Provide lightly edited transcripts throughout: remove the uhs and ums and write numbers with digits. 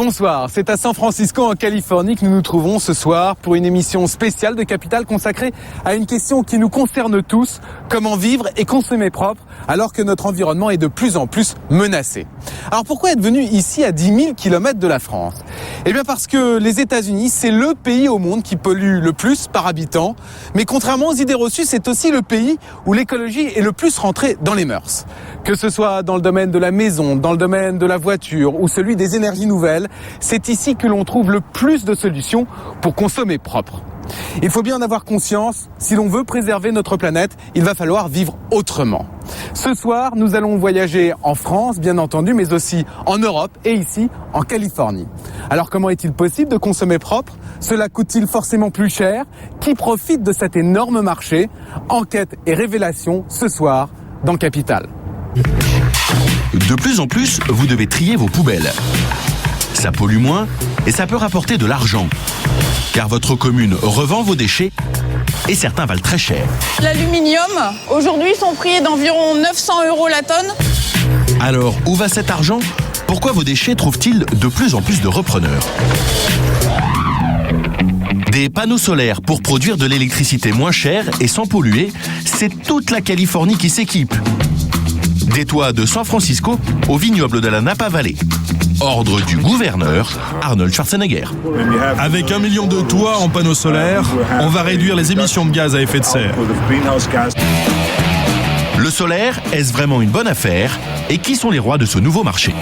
Bonsoir, c'est à San Francisco en Californie que nous nous trouvons ce soir pour une émission spéciale de Capital consacrée à une question qui nous concerne tous, comment vivre et consommer propre alors que notre environnement est de plus en plus menacé. Alors pourquoi être venu ici à 10 000 km de la France ? Eh bien parce que les États-Unis, c'est le pays au monde qui pollue le plus par habitant, mais contrairement aux idées reçues, c'est aussi le pays où l'écologie est le plus rentrée dans les mœurs. Que ce soit dans le domaine de la maison, dans le domaine de la voiture ou celui des énergies nouvelles, c'est ici que l'on trouve le plus de solutions pour consommer propre. Il faut bien en avoir conscience, si l'on veut préserver notre planète, il va falloir vivre autrement. Ce soir, nous allons voyager en France, bien entendu, mais aussi en Europe et ici, en Californie. Alors comment est-il possible de consommer propre ? Cela coûte-t-il forcément plus cher ? Qui profite de cet énorme marché ? Enquête et révélation ce soir dans Capital. De plus en plus, vous devez trier vos poubelles. Ça pollue moins et ça peut rapporter de l'argent. Car votre commune revend vos déchets et certains valent très cher. L'aluminium, aujourd'hui, son prix est d'environ 900 € la tonne. Alors, où va cet argent ? Pourquoi vos déchets trouvent-ils de plus en plus de repreneurs ? Des panneaux solaires pour produire de l'électricité moins chère et sans polluer, c'est toute la Californie qui s'équipe. Des toits de San Francisco au vignoble de la Napa Valley. Ordre du gouverneur Arnold Schwarzenegger. Avec 1 million de toits en panneaux solaires, on va réduire les émissions de gaz à effet de serre. Le solaire, est-ce vraiment une bonne affaire ? Et qui sont les rois de ce nouveau marché ?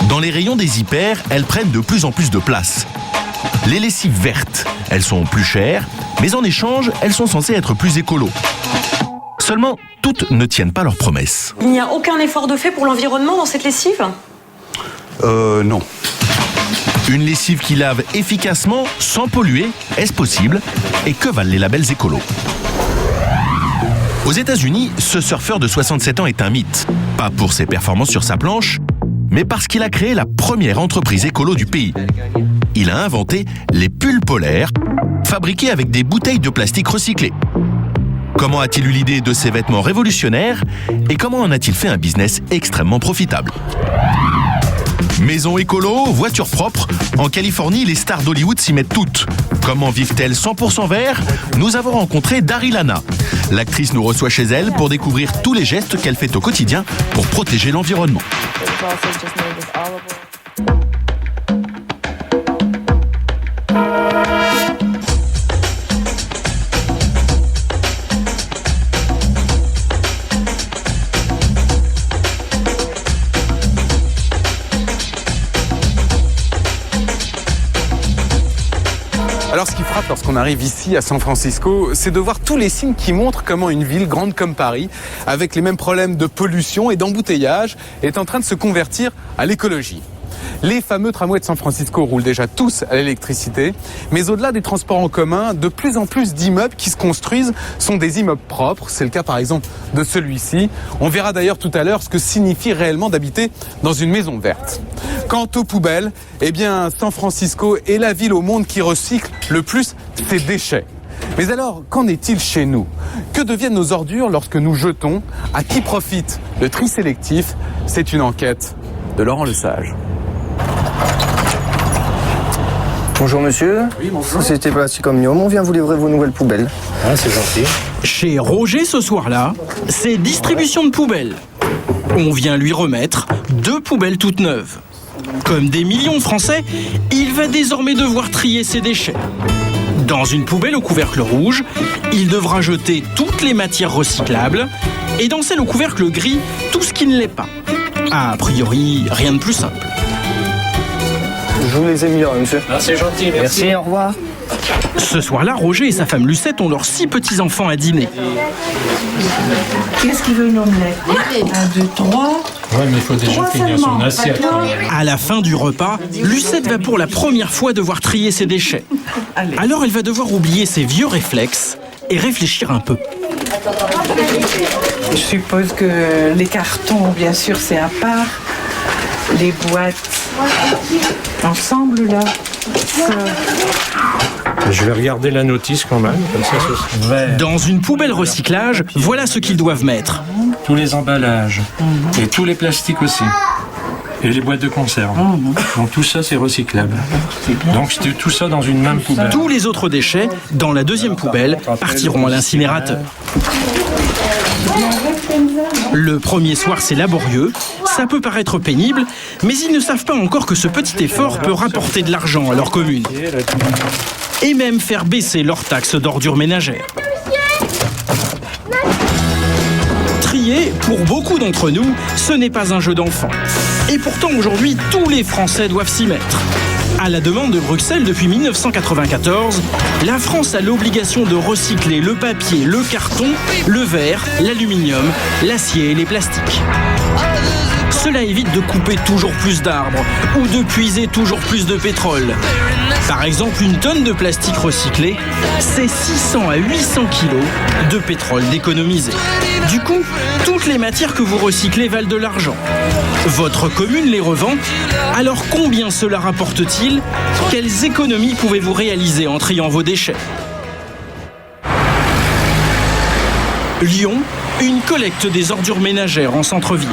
Dans les rayons des hyper, elles prennent de plus en plus de place. Les lessives vertes, elles sont plus chères, mais en échange, elles sont censées être plus écolo. Seulement, toutes ne tiennent pas leurs promesses. Il n'y a aucun effort de fait pour l'environnement dans cette lessive ? Non. Une lessive qui lave efficacement, sans polluer, est-ce possible ? Et que valent les labels écolos ? Aux États-Unis, ce surfeur de 67 ans est un mythe. Pas pour ses performances sur sa planche, mais parce qu'il a créé la première entreprise écolo du pays. Il a inventé les pulls polaires, fabriqués avec des bouteilles de plastique recyclées. Comment a-t-il eu l'idée de ces vêtements révolutionnaires et comment en a-t-il fait un business extrêmement profitable ? Maison écolo, voiture propre, en Californie, les stars d'Hollywood s'y mettent toutes. Comment vivent-elles 100% vert ? Nous avons rencontré Daryl Hannah. L'actrice nous reçoit chez elle pour découvrir tous les gestes qu'elle fait au quotidien pour protéger l'environnement. Alors ce qui frappe lorsqu'on arrive ici à San Francisco, c'est de voir tous les signes qui montrent comment une ville grande comme Paris, avec les mêmes problèmes de pollution et d'embouteillage, est en train de se convertir à l'écologie. Les fameux tramways de San Francisco roulent déjà tous à l'électricité, mais au-delà des transports en commun, de plus en plus d'immeubles qui se construisent sont des immeubles propres. C'est le cas par exemple de celui-ci. On verra d'ailleurs tout à l'heure ce que signifie réellement d'habiter dans une maison verte. Quant aux poubelles, eh bien San Francisco est la ville au monde qui recycle le plus ses déchets. Mais alors, qu'en est-il chez nous ? Que deviennent nos ordures lorsque nous jetons ? À qui profite le tri sélectif ? C'est une enquête de Laurent Lesage. Bonjour monsieur, oui, bonjour. Société Plastique Omnium, on vient vous livrer vos nouvelles poubelles. Ah, c'est gentil. Chez Roger ce soir-là, c'est distribution de poubelles. On vient lui remettre 2 poubelles toutes neuves. Comme des millions de Français, il va désormais devoir trier ses déchets. Dans une poubelle au couvercle rouge, il devra jeter toutes les matières recyclables et dans celle au couvercle gris, tout ce qui ne l'est pas. A priori, rien de plus simple. Je vous les ai mis là, monsieur. Ah, c'est gentil, merci. Merci, au revoir. Ce soir-là, Roger et sa femme Lucette ont leurs 6 petits-enfants à dîner. Qu'est-ce qu'il veut une omelette ? 1, 2, 3. Ouais, mais il faut déjà finir son assiette. À la fin du repas, Lucette va pour la première fois devoir trier ses déchets. Alors elle va devoir oublier ses vieux réflexes et réfléchir un peu. Je suppose que les cartons, bien sûr, c'est à part. Les boîtes ensemble, là. Je vais regarder la notice quand même, comme ça ce sera... Dans une poubelle recyclage, voilà ce qu'ils doivent mettre. Tous les emballages et tous les plastiques aussi. Et les boîtes de conserve. Donc tout ça, c'est recyclable. Donc c'était tout ça dans une même poubelle. Tous les autres déchets, dans la deuxième poubelle, partiront à l'incinérateur. Le premier soir, c'est laborieux, ça peut paraître pénible, mais ils ne savent pas encore que ce petit effort peut rapporter de l'argent à leur commune. Et même faire baisser leur taxe d'ordures ménagères. Trier, pour beaucoup d'entre nous, ce n'est pas un jeu d'enfant. Et pourtant, aujourd'hui, tous les Français doivent s'y mettre. À la demande de Bruxelles depuis 1994, la France a l'obligation de recycler le papier, le carton, le verre, l'aluminium, l'acier et les plastiques. Cela évite de couper toujours plus d'arbres ou de puiser toujours plus de pétrole. Par exemple, une tonne de plastique recyclé, c'est 600 à 800 kilos de pétrole d'économiser. Du coup, toutes les matières que vous recyclez valent de l'argent. Votre commune les revend, alors combien cela rapporte-t-il? Quelles économies pouvez-vous réaliser en triant vos déchets? Lyon, une collecte des ordures ménagères en centre-ville.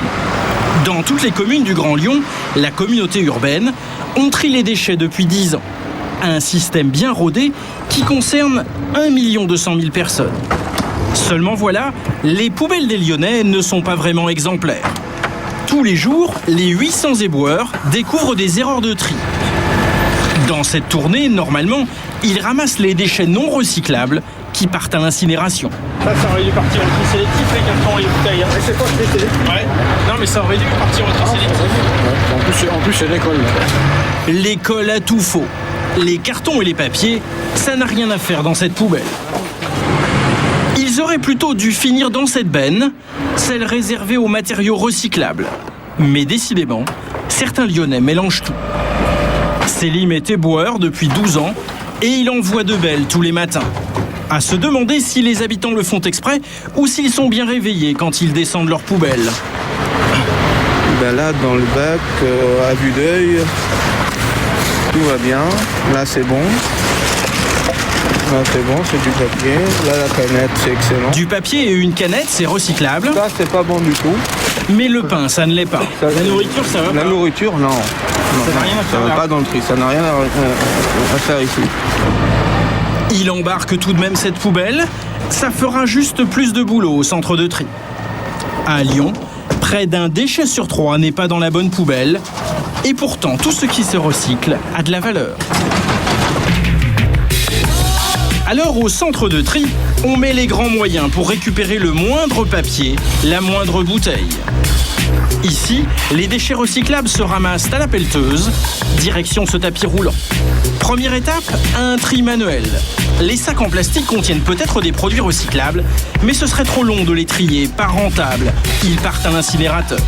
Dans toutes les communes du Grand Lyon, la communauté urbaine, on trie les déchets depuis 10 ans. Un système bien rodé qui concerne 1 200 000 personnes. Seulement voilà, les poubelles des Lyonnais ne sont pas vraiment exemplaires. Tous les jours, les 800 éboueurs découvrent des erreurs de tri. Dans cette tournée, normalement, ils ramassent les déchets non recyclables qui partent à l'incinération. Ça aurait dû partir en tri sélectif, les cartons et les bouteilles. Mais c'est pas tri sélectif. Ouais. Non, mais ça aurait dû partir en tri sélectif. En plus, c'est l'école. L'école a tout faux. Les cartons et les papiers, ça n'a rien à faire dans cette poubelle. Ils auraient plutôt dû finir dans cette benne, celle réservée aux matériaux recyclables. Mais décidément, certains Lyonnais mélangent tout. Célim est éboueur depuis 12 ans et il envoie de belles tous les matins. À se demander si les habitants le font exprès ou s'ils sont bien réveillés quand ils descendent leur poubelle. Ben là, dans le bac, à vue d'œil, tout va bien. Là, c'est bon. Là, c'est bon, c'est du papier. Là, la canette, c'est excellent. Du papier et une canette, c'est recyclable. Ça, c'est pas bon du tout. Mais le pain, ça ne l'est pas. Ça, La nourriture, ça va pas. La nourriture, non. Ça n'a rien à faire Ça va là. pas dans le tri. Ça n'a rien à faire ici. Il embarque tout de même cette poubelle. Ça fera juste plus de boulot au centre de tri. À Lyon, près d'un déchet sur 3 n'est pas dans la bonne poubelle. Et pourtant, tout ce qui se recycle a de la valeur. Alors au centre de tri, on met les grands moyens pour récupérer le moindre papier, la moindre bouteille. Ici, les déchets recyclables se ramassent à la pelleteuse, direction ce tapis roulant. Première étape, un tri manuel. Les sacs en plastique contiennent peut-être des produits recyclables, mais ce serait trop long de les trier, pas rentable. Ils partent à l'incinérateur.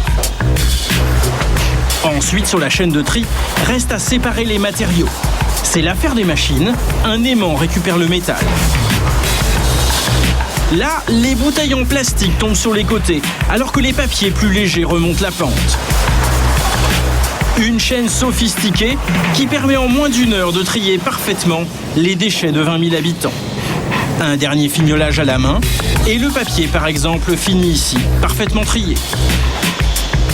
Ensuite, sur la chaîne de tri, reste à séparer les matériaux. C'est l'affaire des machines, un aimant récupère le métal. Là, les bouteilles en plastique tombent sur les côtés, alors que les papiers plus légers remontent la pente. Une chaîne sophistiquée qui permet en moins d'une heure de trier parfaitement les déchets de 20 000 habitants. Un dernier fignolage à la main, et le papier, par exemple, finit ici, parfaitement trié.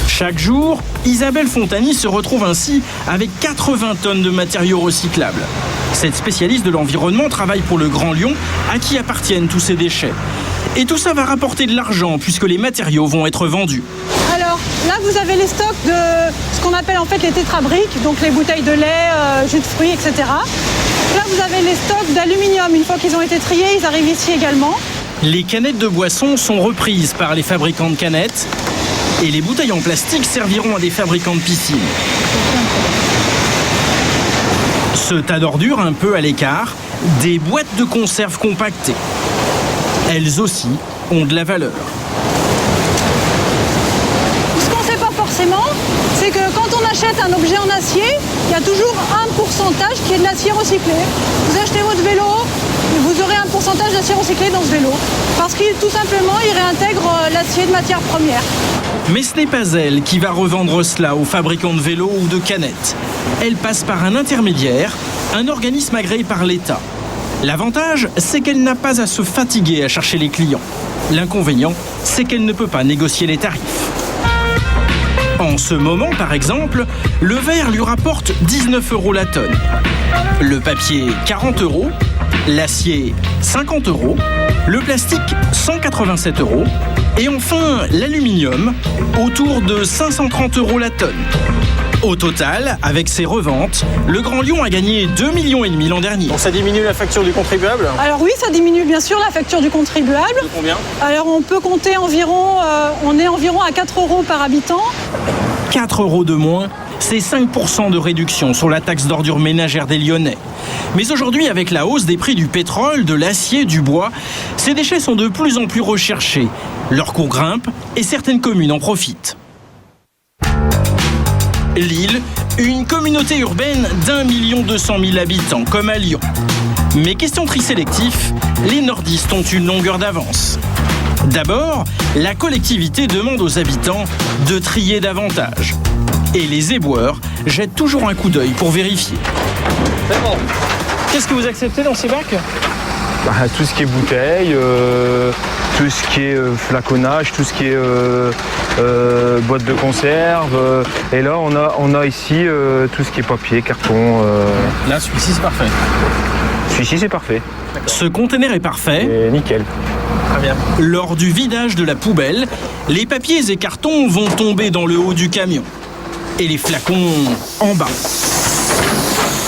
Chaque jour, Isabelle Fontani se retrouve ainsi avec 80 tonnes de matériaux recyclables. Cette spécialiste de l'environnement travaille pour le Grand Lyon, à qui appartiennent tous ces déchets. Et tout ça va rapporter de l'argent puisque les matériaux vont être vendus. Alors là, vous avez les stocks de ce qu'on appelle en fait les tétrabriques, donc les bouteilles de lait, jus de fruits, etc. Là, vous avez les stocks d'aluminium. Une fois qu'ils ont été triés, ils arrivent ici également. Les canettes de boissons sont reprises par les fabricants de canettes et les bouteilles en plastique serviront à des fabricants de piscines. Ce tas d'ordures un peu à l'écart, des boîtes de conserve compactées. Elles aussi ont de la valeur. Ce qu'on ne sait pas forcément, c'est que quand on achète un objet en acier, il y a toujours un pourcentage qui est de l'acier recyclé. Vous achetez votre vélo, vous aurez un pourcentage d'acier recyclé dans ce vélo. Parce qu'il tout simplement, il réintègre l'acier de matière première. Mais ce n'est pas elle qui va revendre cela aux fabricants de vélos ou de canettes. Elle passe par un intermédiaire, un organisme agréé par l'État. L'avantage, c'est qu'elle n'a pas à se fatiguer à chercher les clients. L'inconvénient, c'est qu'elle ne peut pas négocier les tarifs. En ce moment, par exemple, le verre lui rapporte 19 € la tonne. Le papier, 40 €. L'acier, 50 €. Le plastique, 187 €. Et enfin, l'aluminium, autour de 530 € la tonne. Au total, avec ses reventes, le Grand Lyon a gagné 2,5 millions l'an dernier. Donc ça diminue la facture du contribuable? Alors oui, ça diminue bien sûr la facture du contribuable. De combien? Alors on peut compter environ, on est environ à 4 € par habitant. 4 € de moins, c'est 5% de réduction sur la taxe d'ordures ménagères des Lyonnais. Mais aujourd'hui, avec la hausse des prix du pétrole, de l'acier, du bois, ces déchets sont de plus en plus recherchés. Leur coût grimpe et certaines communes en profitent. Lille, une communauté urbaine d'1 200 000 habitants, comme à Lyon. Mais question tri sélectif, les nordistes ont une longueur d'avance. D'abord, la collectivité demande aux habitants de trier davantage. Et les éboueurs jettent toujours un coup d'œil pour vérifier. C'est bon. Qu'est-ce que vous acceptez dans ces bacs? Tout ce qui est bouteilles, tout ce qui est flaconnage, tout ce qui est boîte de conserve. Et là, on a ici tout ce qui est papier, carton. Là, celui-ci, c'est parfait. Celui-ci, c'est parfait. Ce conteneur est parfait. Et nickel. Très bien. Lors du vidage de la poubelle, les papiers et cartons vont tomber dans le haut du camion. Et les flacons en bas.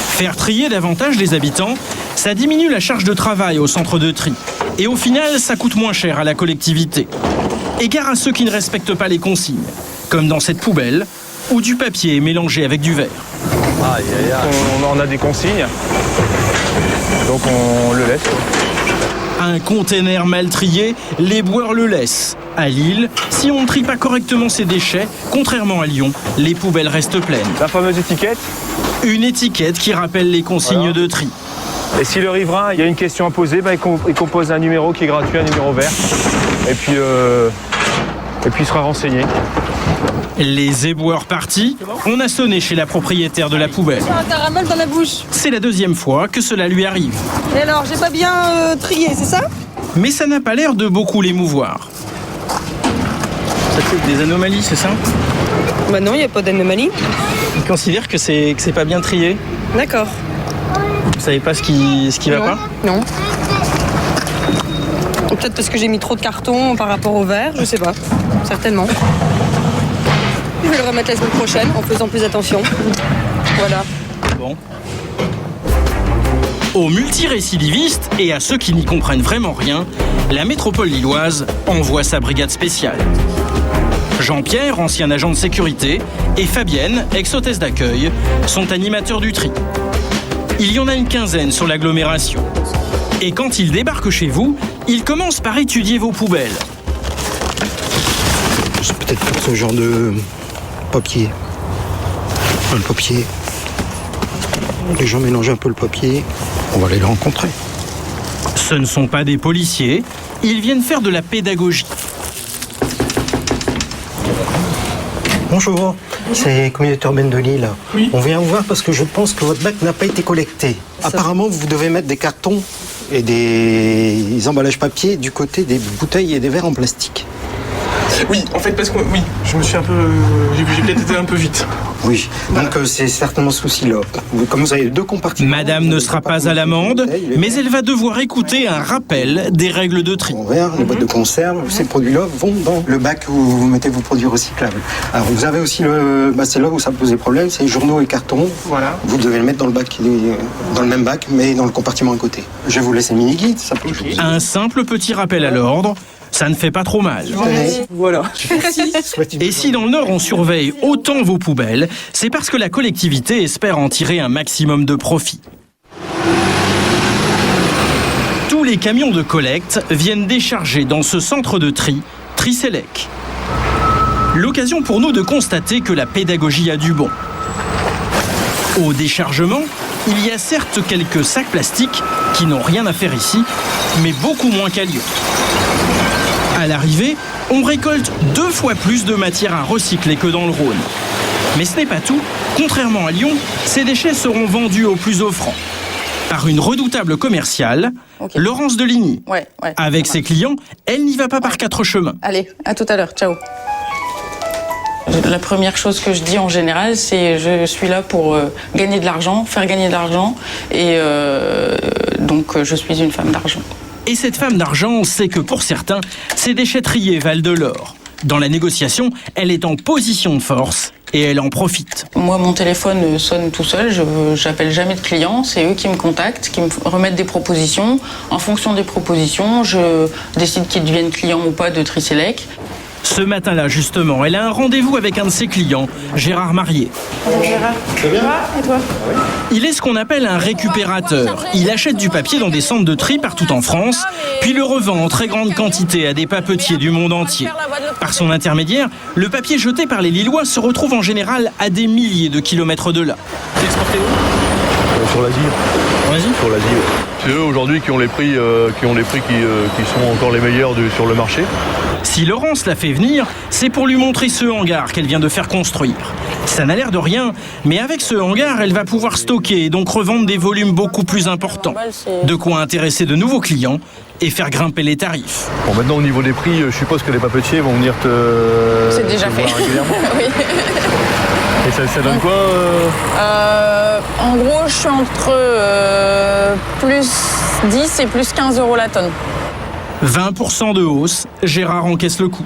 Faire trier davantage les habitants, ça diminue la charge de travail au centre de tri. Et au final, ça coûte moins cher à la collectivité. Égard à ceux qui ne respectent pas les consignes, comme dans cette poubelle, où du papier est mélangé avec du verre. Aïe, aïe, aïe. On a des consignes, donc on le laisse. Un container mal trié, l'éboueur le laisse. À Lille, si on ne trie pas correctement ses déchets, contrairement à Lyon, les poubelles restent pleines. La fameuse étiquette. Une étiquette qui rappelle les consignes de tri. Et si le riverain, il y a une question à poser, il compose un numéro qui est gratuit, un numéro vert. Et puis il sera renseigné. Les éboueurs partis, on a sonné chez la propriétaire de la poubelle. J'ai un caramel dans la bouche. C'est la deuxième fois que cela lui arrive. Et alors, j'ai pas bien trié, c'est ça? Mais ça n'a pas l'air de beaucoup l'émouvoir. Ça fait des anomalies, c'est ça? Bah non, il n'y a pas d'anomalie. Il considère que c'est pas bien trié. D'accord. Vous savez pas ce qui va pas? Non. Peut-être parce que j'ai mis trop de carton par rapport au verre, je sais pas. Certainement. Je vais le remettre la semaine prochaine en faisant plus attention. Voilà. Bon. Aux multirécidivistes et à ceux qui n'y comprennent vraiment rien, la métropole lilloise envoie sa brigade spéciale. Jean-Pierre, ancien agent de sécurité, et Fabienne, ex-hôtesse d'accueil, sont animateurs du tri. Il y en a une quinzaine sur l'agglomération. Et quand ils débarquent chez vous, ils commencent par étudier vos poubelles. C'est peut-être pour ce genre de papier. Le papier. Les gens mélangent un peu le papier. On va aller le rencontrer. Ce ne sont pas des policiers. Ils viennent faire de la pédagogie. Bonjour, c'est Communauté urbaine de Lille. Oui. On vient vous voir parce que je pense que votre bac n'a pas été collecté. Apparemment, vous devez mettre des cartons et des emballages papier du côté des bouteilles et des verres en plastique. Oui, en fait, parce que oui, je me suis j'ai peut-être été un peu vite. Oui, donc c'est certainement ce souci-là. Comme vous avez deux compartiments... Madame ne sera pas à l'amende, mais elle va devoir écouter un rappel des règles de tri. Les boîtes de conserve, ces produits-là vont dans le bac où vous mettez vos produits recyclables. Alors vous avez aussi c'est là où ça pose des problèmes, c'est les journaux et cartons. Voilà. Vous devez le mettre dans le même bac, mais dans le compartiment à côté. Je vais vous laisser mini-guide, ça peut jouer. Un simple petit rappel à l'ordre, ça ne fait pas trop mal. Voilà. Et si dans le Nord on surveille autant vos poubelles, c'est parce que la collectivité espère en tirer un maximum de profit. Tous les camions de collecte viennent décharger dans ce centre de tri, Trisélec. L'occasion pour nous de constater que la pédagogie a du bon. Au déchargement, il y a certes quelques sacs plastiques qui n'ont rien à faire ici, mais beaucoup moins qu'à Lyon. À l'arrivée, on récolte 2 fois plus de matière à recycler que dans le Rhône. Mais ce n'est pas tout. Contrairement à Lyon, ces déchets seront vendus au plus offrant. Par une redoutable commerciale, Laurence Deligny. Ouais, Avec ses clients, elle n'y va pas par 4 chemins. Allez, à tout à l'heure. Ciao. La première chose que je dis en général, c'est je suis là pour gagner de l'argent, faire gagner de l'argent, et donc je suis une femme d'argent. Et cette femme d'argent sait que pour certains, ces déchetteries valent de l'or. Dans la négociation, elle est en position de force et elle en profite. Moi, mon téléphone sonne tout seul, je n'appelle jamais de clients, c'est eux qui me contactent, qui me remettent des propositions. En fonction des propositions, je décide qu'ils deviennent clients ou pas de Triselec. Ce matin-là, justement, elle a un rendez-vous avec un de ses clients, Gérard Marié. Bonjour Gérard. Ça va bien ? Et toi ? Il est ce qu'on appelle un récupérateur. Il achète du papier dans des centres de tri partout en France, puis le revend en très grande quantité à des papetiers du monde entier. Par son intermédiaire, le papier jeté par les Lillois se retrouve en général à des milliers de kilomètres de là. C'est exporté où ? Sur l'Asie. Sur l'Asie. C'est eux aujourd'hui qui ont les prix, qui sont encore les meilleurs sur le marché. Si Laurence l'a fait venir, c'est pour lui montrer ce hangar qu'elle vient de faire construire. Ça n'a l'air de rien, mais avec ce hangar, elle va pouvoir stocker et donc revendre des volumes beaucoup plus importants. De quoi intéresser de nouveaux clients et faire grimper les tarifs. Bon, maintenant au niveau des prix, je suppose que les papetiers vont venir C'est déjà fait. Régulièrement. Oui. Et ça donne quoi En gros, je suis entre plus 10 et plus 15 euros la tonne. 20% de hausse, Gérard encaisse le coup.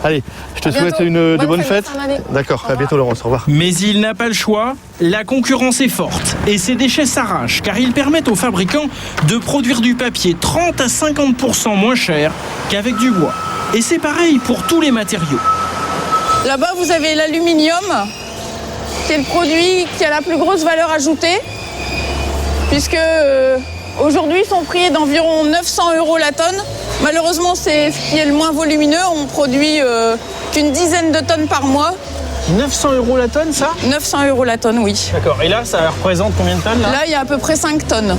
Allez, je te souhaite de bonnes fêtes. D'accord, à bientôt Laurence, au revoir. Mais il n'a pas le choix, la concurrence est forte et ces déchets s'arrachent car ils permettent aux fabricants de produire du papier 30 à 50% moins cher qu'avec du bois. Et c'est pareil pour tous les matériaux. Là-bas, vous avez l'aluminium, qui est le produit qui a la plus grosse valeur ajoutée, puisque aujourd'hui son prix est d'environ 900 euros la tonne. Malheureusement, c'est ce qui est le moins volumineux. On produit qu'une dizaine de tonnes par mois. 900 euros la tonne, ça ? 900 euros la tonne, oui. D'accord. Et là, ça représente combien de tonnes ? Là, il y a à peu près 5 tonnes.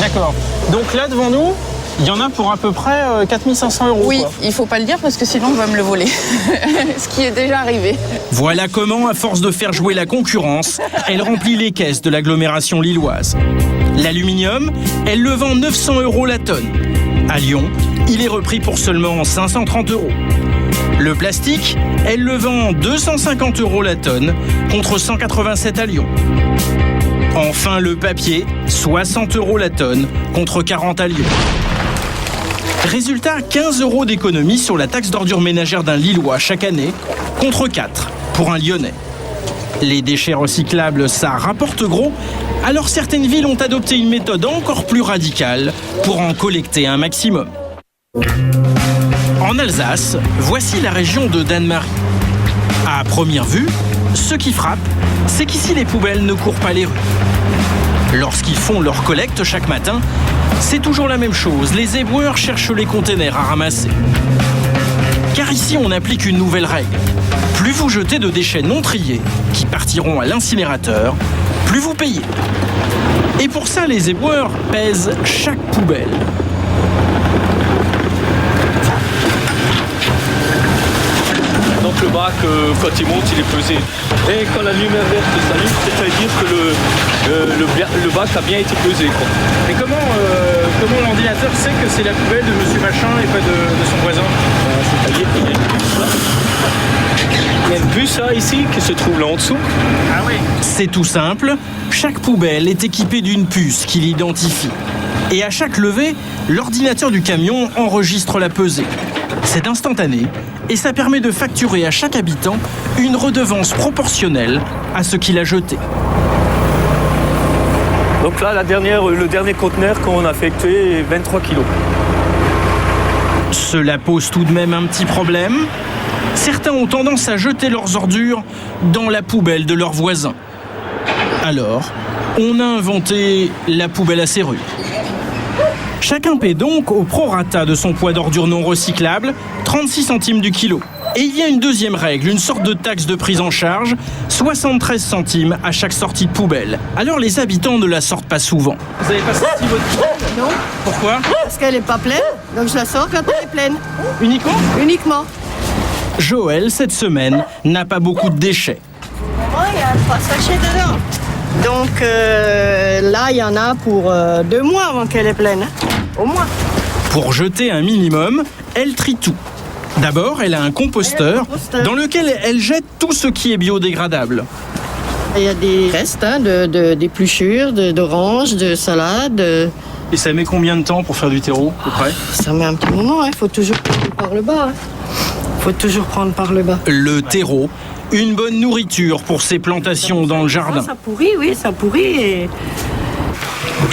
D'accord. Donc là, devant nous, il y en a pour à peu près 4500 euros. Oui, quoi. Il ne faut pas le dire parce que sinon on va me le voler. Ce qui est déjà arrivé. Voilà comment, à force de faire jouer la concurrence, elle remplit les caisses de l'agglomération lilloise. L'aluminium, elle le vend 900 euros la tonne. À Lyon, il est repris pour seulement 530 euros. Le plastique, elle le vend 250 euros la tonne contre 187 à Lyon. Enfin, le papier, 60 euros la tonne contre 40 à Lyon. Résultat, 15 euros d'économie sur la taxe d'ordures ménagères d'un Lillois chaque année, contre 4 pour un Lyonnais. Les déchets recyclables, ça rapporte gros, alors certaines villes ont adopté une méthode encore plus radicale pour en collecter un maximum. En Alsace, voici la région de Dannemarie. À première vue, ce qui frappe, c'est qu'ici les poubelles ne courent pas les rues. Lorsqu'ils font leur collecte chaque matin, c'est toujours la même chose, les éboueurs cherchent les containers à ramasser. Car ici, on applique une nouvelle règle. Plus vous jetez de déchets non triés, qui partiront à l'incinérateur, plus vous payez. Et pour ça, les éboueurs pèsent chaque poubelle. Donc le bac, quand il monte, il est pesé. Et quand la lumière verte s'allume, c'est-à-dire que le bac a bien été pesé. Quoi. Et comment l'ordinateur sait que c'est la poubelle de monsieur machin et pas de son voisin ? C'est-à-dire qu'il y a une puce là. Il y a une puce là, ici, qui se trouve là en dessous. Ah oui. C'est tout simple. Chaque poubelle est équipée d'une puce qui l'identifie. Et à chaque levée, l'ordinateur du camion enregistre la pesée. C'est instantané et ça permet de facturer à chaque habitant une redevance proportionnelle à ce qu'il a jeté. Donc là, le dernier conteneur qu'on a affecté est 23 kilos. Cela pose tout de même un petit problème. Certains ont tendance à jeter leurs ordures dans la poubelle de leurs voisins. Alors, on a inventé la poubelle à serrure. Chacun paie donc au prorata de son poids d'ordures non recyclables 36 centimes du kilo. Et il y a une deuxième règle, une sorte de taxe de prise en charge, 73 centimes à chaque sortie de poubelle. Alors les habitants ne la sortent pas souvent. Vous n'avez pas sorti votre poubelle ? Non. Pourquoi ? Parce qu'elle n'est pas pleine, donc je la sors quand elle est pleine. Uniquement ? Uniquement. Joël, cette semaine, n'a pas beaucoup de déchets. Oh, il y a 3 sachets dedans. Donc là, il y en a pour 2 mois avant qu'elle est pleine. Au moins. Pour jeter un minimum, elle trie tout. D'abord, elle a un composteur dans lequel elle jette tout ce qui est biodégradable. Il y a des restes d'épluchures, d'oranges, de salades. Et ça met combien de temps pour faire du terreau, à peu près ? Ça met un petit moment, il faut toujours prendre par le bas. Faut toujours prendre par le bas. Le terreau, une bonne nourriture pour ces plantations dans le jardin. Ça pourrit, oui, ça pourrit.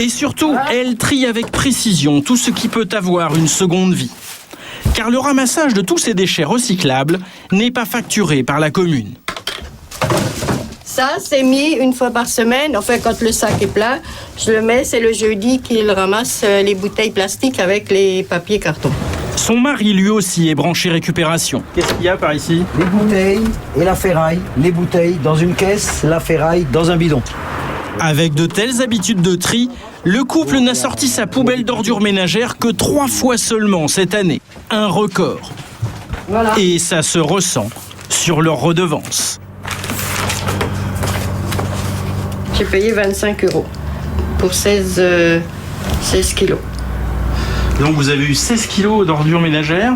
Et surtout, elle trie avec précision tout ce qui peut avoir une seconde vie. Car le ramassage de tous ces déchets recyclables n'est pas facturé par la commune. Ça, c'est mis une fois par semaine. Enfin, quand le sac est plein, je le mets. C'est le jeudi qu'il ramasse les bouteilles plastiques avec les papiers cartons. Son mari, lui aussi, est branché récupération. Qu'est-ce qu'il y a par ici ? Les bouteilles et la ferraille. Les bouteilles dans une caisse, la ferraille dans un bidon. Avec de telles habitudes de tri, le couple n'a sorti sa poubelle d'ordures ménagères que 3 fois seulement cette année. Un record. Voilà. Et ça se ressent sur leur redevance. J'ai payé 25 € pour 16 kilos. Donc vous avez eu 16 kilos d'ordures ménagères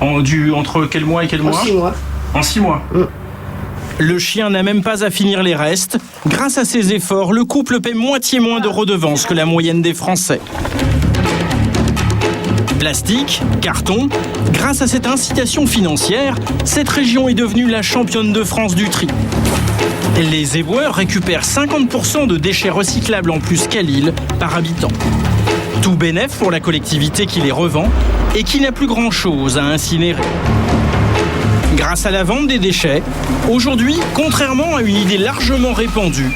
entre quel mois et quel mois ? En 6 mois. En 6 mois. Le chien n'a même pas à finir les restes. Grâce à ses efforts, le couple paie moitié moins de redevances que la moyenne des Français. Plastique, carton, grâce à cette incitation financière, cette région est devenue la championne de France du tri. Les éboueurs récupèrent 50% de déchets recyclables en plus qu'à Lille par habitant. Tout bénef pour la collectivité qui les revend et qui n'a plus grand-chose à incinérer. Grâce à la vente des déchets, aujourd'hui, contrairement à une idée largement répandue,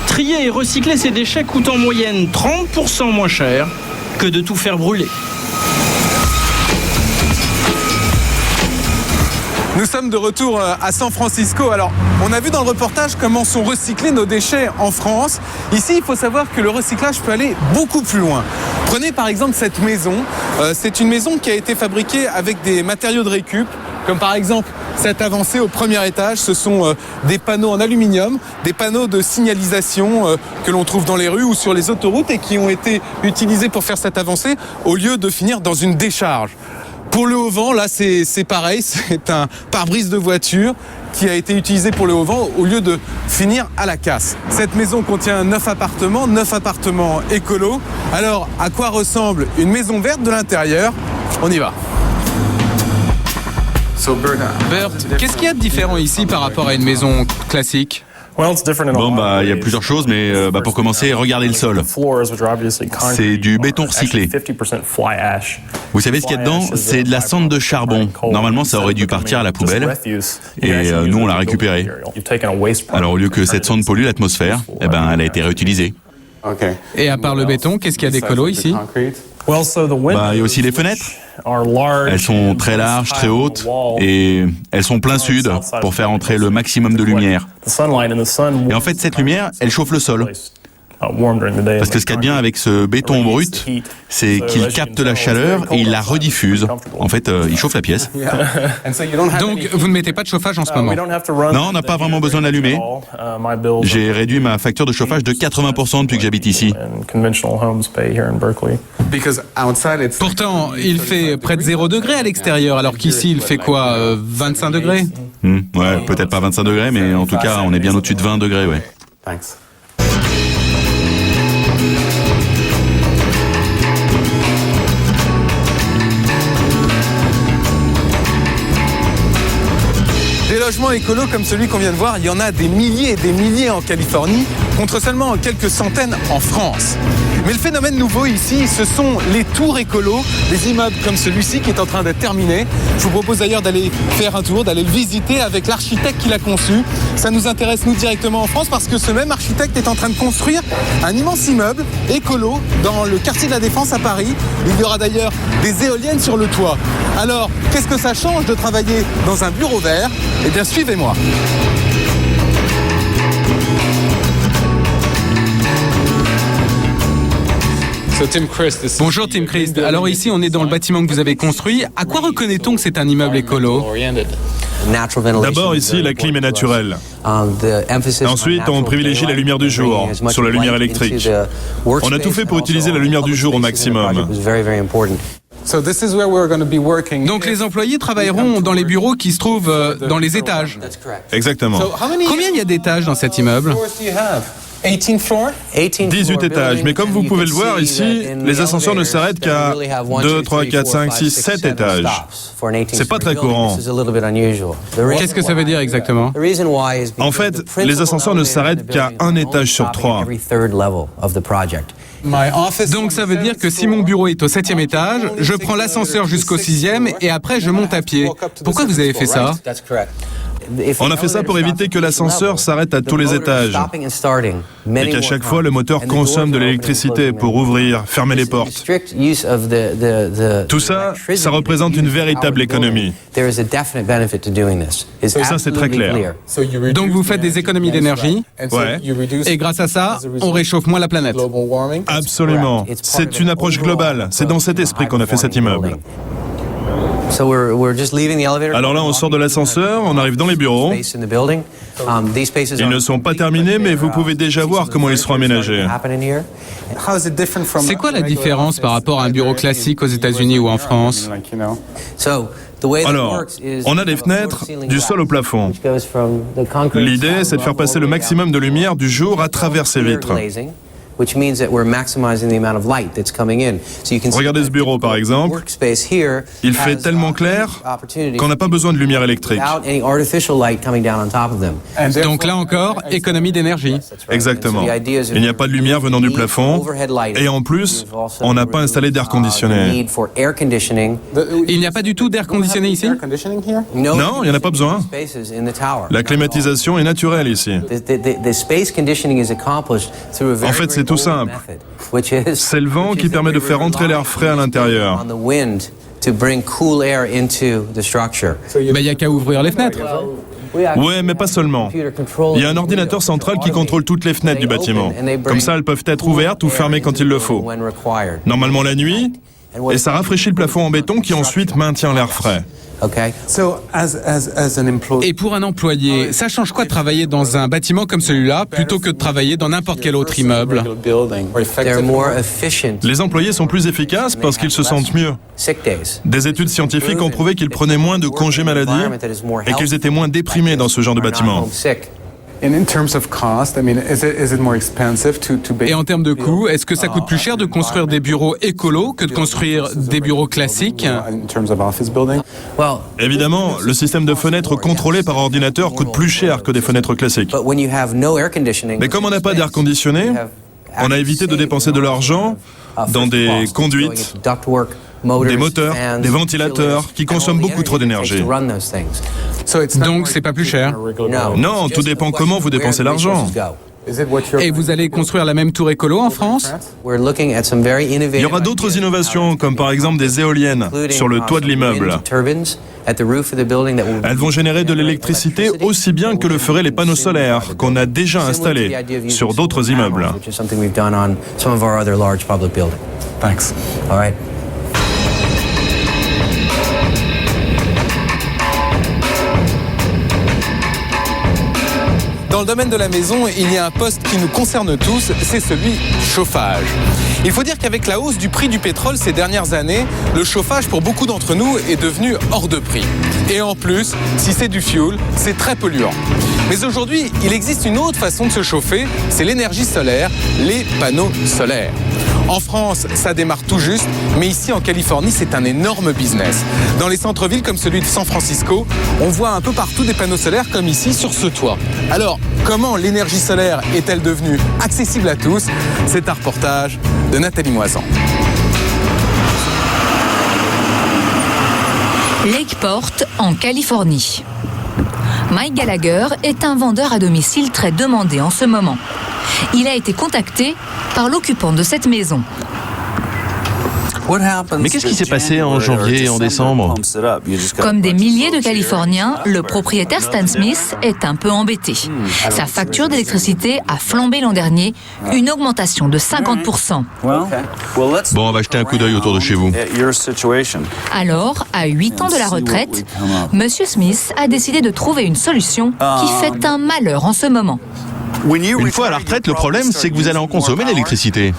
trier et recycler ces déchets coûte en moyenne 30% moins cher que de tout faire brûler. Nous sommes de retour à San Francisco. Alors, on a vu dans le reportage comment sont recyclés nos déchets en France. Ici, il faut savoir que le recyclage peut aller beaucoup plus loin. Prenez par exemple cette maison. C'est une maison qui a été fabriquée avec des matériaux de récup, comme par exemple cette avancée au premier étage. Ce sont des panneaux en aluminium, des panneaux de signalisation que l'on trouve dans les rues ou sur les autoroutes et qui ont été utilisés pour faire cette avancée au lieu de finir dans une décharge. Pour le haut vent, là, c'est pareil, c'est un pare-brise de voiture qui a été utilisé pour le haut vent au lieu de finir à la casse. Cette maison contient 9 appartements écolos. Alors, à quoi ressemble une maison verte de l'intérieur ? On y va. Bert, qu'est-ce qu'il y a de différent ici par rapport à une maison classique ? Bon, il y a plusieurs choses, mais pour commencer, regardez le sol. C'est du béton recyclé. Vous savez ce qu'il y a dedans ? C'est de la cendre de charbon. Normalement, ça aurait dû partir à la poubelle. Et nous, on l'a récupéré. Alors, au lieu que cette cendre pollue l'atmosphère, elle a été réutilisée. Et à part le béton, qu'est-ce qu'il y a d'écolo ici ? Il y a aussi les fenêtres. Elles sont très larges, très hautes, et elles sont plein sud pour faire entrer le maximum de lumière. Et en fait, cette lumière, elle chauffe le sol. Parce que ce qu'il y a de bien avec ce béton brut, c'est qu'il capte la chaleur et il la rediffuse. En fait, il chauffe la pièce. Donc, vous ne mettez pas de chauffage en ce moment ? Non, on n'a pas vraiment besoin d'allumer. J'ai réduit ma facture de chauffage de 80% depuis que j'habite ici. Pourtant, il fait près de 0 degrés à l'extérieur, alors qu'ici, il fait quoi, 25 degrés ? Ouais, peut-être pas 25 degrés, mais en tout cas, on est bien au-dessus de 20 degrés, ouais. Des logements écolos comme celui qu'on vient de voir, il y en a des milliers et des milliers en Californie, contre seulement quelques centaines en France. Mais le phénomène nouveau ici, ce sont les tours écolos, des immeubles comme celui-ci qui est en train d'être terminé. Je vous propose d'ailleurs d'aller faire un tour, d'aller le visiter avec l'architecte qui l'a conçu. Ça nous intéresse nous directement en France parce que ce même architecte est en train de construire un immense immeuble écolo dans le quartier de la Défense à Paris. Il y aura d'ailleurs des éoliennes sur le toit. Alors, qu'est-ce que ça change de travailler dans un bureau vert ? Eh bien, suivez-moi. Bonjour Tim Christ. Alors ici, on est dans le bâtiment que vous avez construit. À quoi reconnaît-on que c'est un immeuble écolo ? D'abord, ici, la clim est naturelle. Ensuite, on privilégie la lumière du jour sur la lumière électrique. On a tout fait pour utiliser la lumière du jour au maximum. Donc les employés travailleront dans les bureaux qui se trouvent dans les étages. Exactement. Combien il y a d'étages dans cet immeuble? 18 étages, mais comme vous pouvez le voir ici, les ascenseurs ne s'arrêtent qu'à 2, 3, 4, 5, 6, 7 étages. C'est pas très courant. Qu'est-ce que ça veut dire exactement? En fait, les ascenseurs ne s'arrêtent qu'à un étage sur 3. Donc ça veut dire que si mon bureau est au 7e étage, je prends l'ascenseur jusqu'au 6e et après je monte à pied. Pourquoi vous avez fait ça? On a fait ça pour éviter que l'ascenseur s'arrête à tous les étages et qu'à chaque fois le moteur consomme de l'électricité pour ouvrir, fermer les portes. Tout ça, ça représente une véritable économie. Et ça, c'est très clair. Donc vous faites des économies d'énergie, ouais. Et grâce à ça, on réchauffe moins la planète. Absolument. C'est une approche globale. C'est dans cet esprit qu'on a fait cet immeuble. Alors là, on sort de l'ascenseur, on arrive dans les bureaux. Ils ne sont pas terminés, mais vous pouvez déjà voir comment ils seront aménagés. C'est quoi la différence par rapport à un bureau classique aux États-Unis ou en France? Alors, on a des fenêtres du sol au plafond. L'idée, c'est de faire passer le maximum de lumière du jour à travers ces vitres. Regardez ce bureau par exemple, il fait tellement clair qu'on n'a pas besoin de lumière électrique. Donc là encore, économie d'énergie. Exactement. Il n'y a pas de lumière venant du plafond et en plus, on n'a pas installé d'air conditionné. Il n'y a pas du tout d'air conditionné ici? Non, il n'y en a pas besoin. La climatisation est naturelle ici. En fait, c'est tout simple. C'est le vent qui permet de faire entrer l'air frais à l'intérieur. Il n'y a qu'à ouvrir les fenêtres. Ouais, mais pas seulement. Il y a un ordinateur central qui contrôle toutes les fenêtres du bâtiment. Comme ça, elles peuvent être ouvertes ou fermées quand il le faut. Normalement la nuit, et ça rafraîchit le plafond en béton qui ensuite maintient l'air frais. Et pour un employé, ça change quoi de travailler dans un bâtiment comme celui-là plutôt que de travailler dans n'importe quel autre immeuble? Les employés sont plus efficaces parce qu'ils se sentent mieux. Des études scientifiques ont prouvé qu'ils prenaient moins de congés maladie et qu'ils étaient moins déprimés dans ce genre de bâtiment. Et en termes de coût, est-ce que ça coûte plus cher de construire des bureaux écolos que de construire des bureaux classiques? Évidemment, le système de fenêtres contrôlé par ordinateur coûte plus cher que des fenêtres classiques. Mais comme on n'a pas d'air conditionné, on a évité de dépenser de l'argent dans des conduites, des moteurs, des ventilateurs qui consomment beaucoup trop d'énergie. Donc c'est pas plus cher? Non, tout dépend comment vous dépensez l'argent. Et vous allez construire la même tour écolo en France? Il y aura d'autres innovations, comme par exemple des éoliennes sur le toit de l'immeuble. Elles vont générer de l'électricité aussi bien que le feraient les panneaux solaires qu'on a déjà installés sur d'autres immeubles. Thanks. Dans le domaine de la maison, il y a un poste qui nous concerne tous, c'est celui chauffage. Il faut dire qu'avec la hausse du prix du pétrole ces dernières années, le chauffage pour beaucoup d'entre nous est devenu hors de prix. Et en plus, si c'est du fioul, c'est très polluant. Mais aujourd'hui, il existe une autre façon de se chauffer, c'est l'énergie solaire, les panneaux solaires. En France, ça démarre tout juste, mais ici en Californie, c'est un énorme business. Dans les centres-villes comme celui de San Francisco, on voit un peu partout des panneaux solaires comme ici sur ce toit. Alors, comment l'énergie solaire est-elle devenue accessible à tous? C'est un reportage de Nathalie Moisan. Lakeport, en Californie. Mike Gallagher est un vendeur à domicile très demandé en ce moment. Il a été contacté par l'occupant de cette maison. Mais qu'est-ce qui s'est passé en janvier et en décembre? Comme des milliers de Californiens, le propriétaire Stan Smith est un peu embêté. Sa facture d'électricité a flambé l'an dernier, une augmentation de 50%. Bon, on va jeter un coup d'œil autour de chez vous. Alors, à 8 ans de la retraite, M. Smith a décidé de trouver une solution qui fait un malheur en ce moment. Une fois à la retraite, le problème, c'est que vous allez en consommer l'électricité.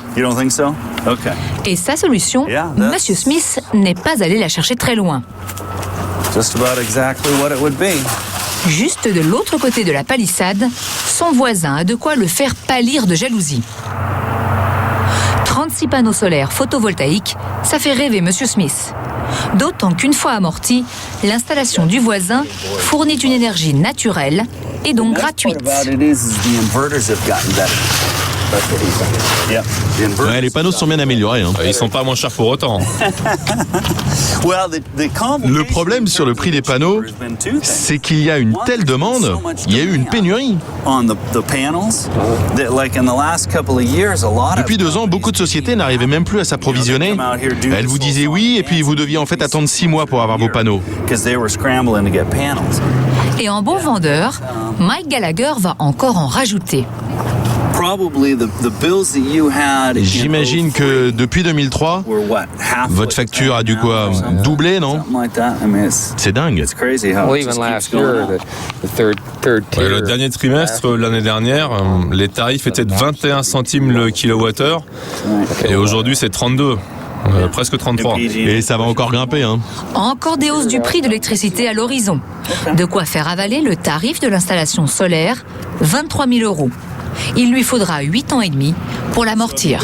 Et sa solution, Monsieur Smith n'est pas allé la chercher très loin. Juste de l'autre côté de la palissade, son voisin a de quoi le faire pâlir de jalousie. 36 panneaux solaires photovoltaïques, ça fait rêver Monsieur Smith. D'autant qu'une fois amortie, l'installation du voisin fournit une énergie naturelle et donc gratuite. Ouais, les panneaux sont bien améliorés. Ils sont pas moins chers pour autant. Le problème sur le prix des panneaux, c'est qu'il y a une telle demande, il y a eu une pénurie. Depuis 2 ans, beaucoup de sociétés n'arrivaient même plus à s'approvisionner. Elles vous disaient oui, et puis vous deviez en fait attendre 6 mois pour avoir vos panneaux. Et en bon vendeur, Mike Gallagher va encore en rajouter. J'imagine que depuis 2003, votre facture a dû quoi doubler, non? C'est dingue. Le dernier trimestre, l'année dernière, les tarifs étaient de 21 centimes le kilowattheure et aujourd'hui c'est 32. Presque 33. Et ça va encore grimper, hein. Encore des hausses du prix de l'électricité à l'horizon. De quoi faire avaler le tarif de l'installation solaire, 23 000 €. Il lui faudra 8 ans et demi pour l'amortir.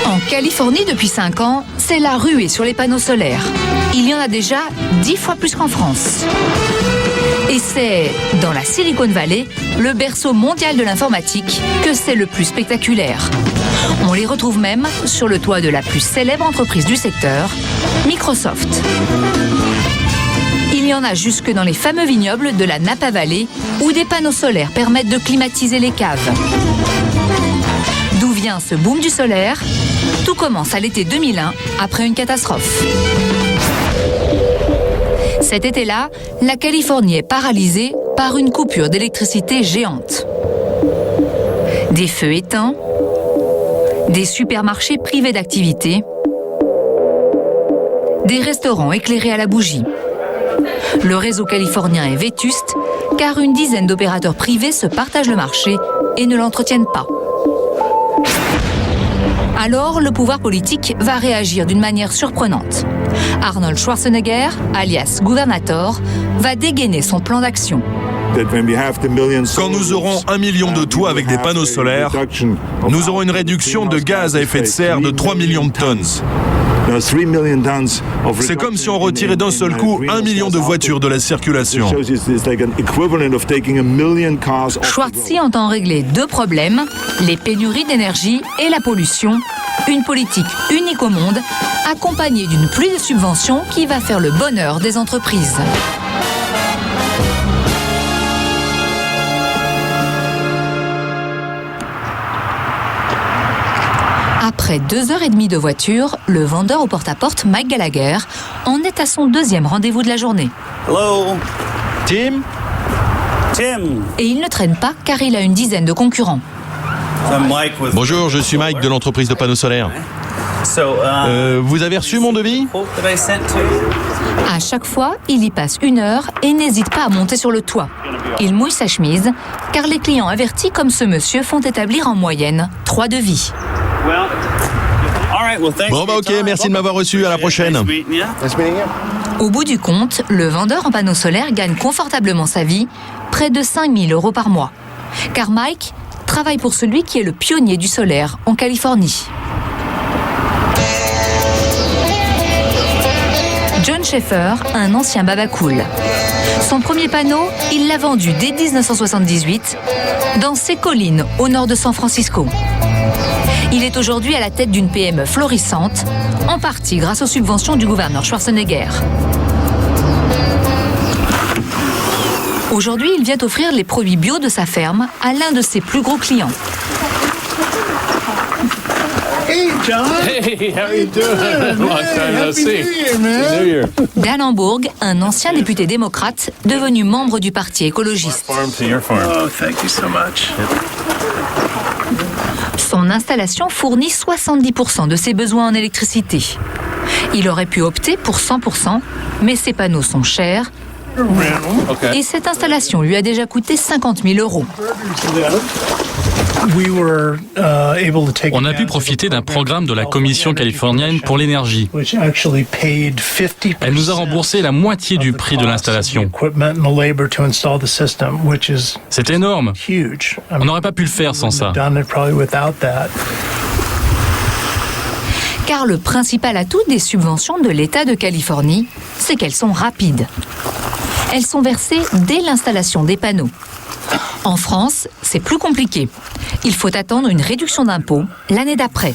En Californie, depuis 5 ans, c'est la ruée sur les panneaux solaires. Il y en a déjà 10 fois plus qu'en France. Et c'est, dans la Silicon Valley, le berceau mondial de l'informatique, que c'est le plus spectaculaire. On les retrouve même sur le toit de la plus célèbre entreprise du secteur, Microsoft. Il y en a jusque dans les fameux vignobles de la Napa Valley, où des panneaux solaires permettent de climatiser les caves. D'où vient ce boom du solaire? Tout commence à l'été 2001, après une catastrophe. Cet été-là, la Californie est paralysée par une coupure d'électricité géante. Des feux éteints, des supermarchés privés d'activité, des restaurants éclairés à la bougie. Le réseau californien est vétuste car une dizaine d'opérateurs privés se partagent le marché et ne l'entretiennent pas. Alors, le pouvoir politique va réagir d'une manière surprenante. Arnold Schwarzenegger, alias Gouvernator, va dégainer son plan d'action. Quand nous aurons 1 million de toits avec des panneaux solaires, nous aurons une réduction de gaz à effet de serre de 3 millions de tonnes. C'est comme si on retirait d'un seul coup 1 million de voitures de la circulation. Schwarzenegger entend régler 2 problèmes, les pénuries d'énergie et la pollution. Une politique unique au monde, accompagnée d'une pluie de subventions qui va faire le bonheur des entreprises. Après 2h30 de voiture, le vendeur au porte-à-porte Mike Gallagher en est à son 2e rendez-vous de la journée. Hello. Tim? Et il ne traîne pas car il a une dizaine de concurrents. Bonjour, je suis Mike de l'entreprise de panneaux solaires. Vous avez reçu mon devis? À chaque fois, il y passe 1 heure et n'hésite pas à monter sur le toit. Il mouille sa chemise car les clients avertis comme ce monsieur font établir en moyenne 3 devis. Bon bah ok, merci de m'avoir reçu, à la prochaine. Au bout du compte, le vendeur en panneaux solaires gagne confortablement sa vie, près de 5 000 € par mois. Car Mike travaille pour celui qui est le pionnier du solaire en Californie. John Schaeffer, un ancien babacool. Son premier panneau, il l'a vendu dès 1978 dans ces collines au nord de San Francisco. Il est aujourd'hui à la tête d'une PME florissante, en partie grâce aux subventions du gouverneur Schwarzenegger. Aujourd'hui, il vient offrir les produits bio de sa ferme à l'un de ses plus gros clients. Hey, John. Hey, how you doing? Long time no see. Happy New Year. Dan Hamburg, un ancien député démocrate devenu membre du parti écologiste. Oh, thank you so much. Son installation fournit 70% de ses besoins en électricité. Il aurait pu opter pour 100%, mais ces panneaux sont chers. Et cette installation lui a déjà coûté 50 000 €. On a pu profiter d'un programme de la Commission californienne pour l'énergie. Elle nous a remboursé la moitié du prix de l'installation. C'est énorme. On n'aurait pas pu le faire sans ça. Car le principal atout des subventions de l'État de Californie, c'est qu'elles sont rapides. Elles sont versées dès l'installation des panneaux. En France, c'est plus compliqué. Il faut attendre une réduction d'impôt l'année d'après.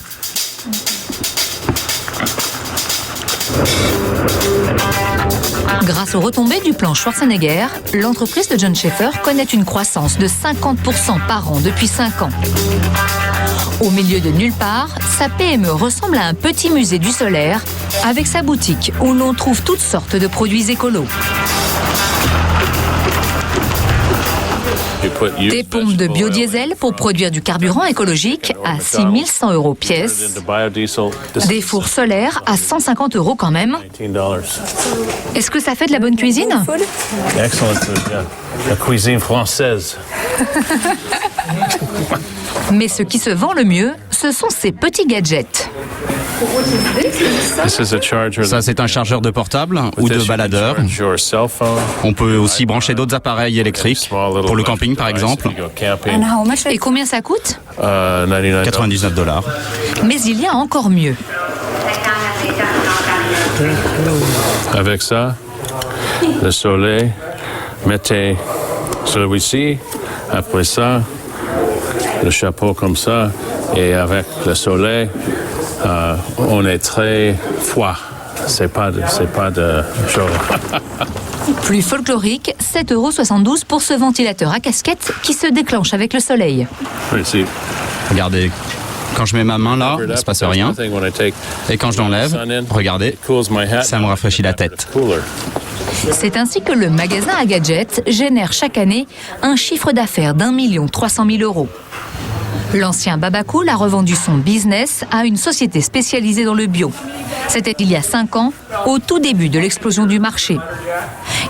Grâce aux retombées du plan Schwarzenegger, l'entreprise de John Schaeffer connaît une croissance de 50% par an depuis 5 ans. Au milieu de nulle part, sa PME ressemble à un petit musée du solaire avec sa boutique où l'on trouve toutes sortes de produits écolos. Des pompes de biodiesel pour produire du carburant écologique à 6 100 € pièce. Des fours solaires à 150 € quand même. Est-ce que ça fait de la bonne cuisine? La cuisine française. Mais ce qui se vend le mieux, ce sont ces petits gadgets. Ça, c'est un chargeur de portable ou de baladeur. On peut aussi brancher d'autres appareils électriques, pour le camping par exemple. Et combien ça coûte? $99. Mais il y a encore mieux. Avec ça, le soleil, mettez celui-ci, après ça, le chapeau comme ça, et avec le soleil, on est très froid. C'est pas de chaud. Plus folklorique, 7,72 € pour ce ventilateur à casquette qui se déclenche avec le soleil. Regardez, quand je mets ma main là, il ne se passe rien. Et quand je l'enlève, regardez, ça me rafraîchit la tête. C'est ainsi que le magasin à gadgets génère chaque année un chiffre d'affaires d'1 300 000 €. L'ancien Babacool a revendu son business à une société spécialisée dans le bio. C'était il y a 5 ans, au tout début de l'explosion du marché.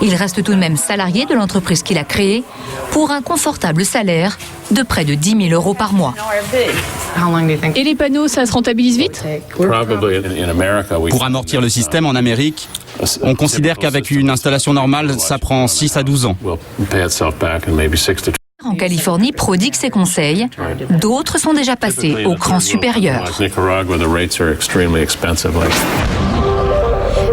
Il reste tout de même salarié de l'entreprise qu'il a créée pour un confortable salaire de près de 10 000 € par mois. Et les panneaux, ça se rentabilise vite? Pour amortir le système en Amérique, on considère qu'avec une installation normale, ça prend 6 à 12 ans. En Californie, prodigue ses conseils. D'autres sont déjà passés au cran supérieur.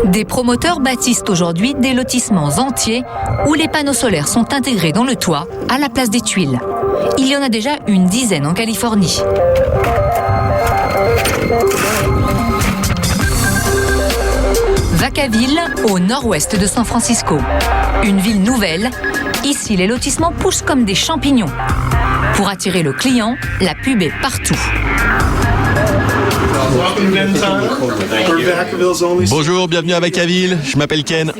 Des promoteurs bâtissent aujourd'hui des lotissements entiers où les panneaux solaires sont intégrés dans le toit à la place des tuiles. Il y en a déjà une dizaine en Californie. Vacaville, au nord-ouest de San Francisco. Une ville nouvelle. Ici, les lotissements poussent comme des champignons. Pour attirer le client, la pub est partout. Bonjour, bienvenue à Vacaville. Je m'appelle Ken.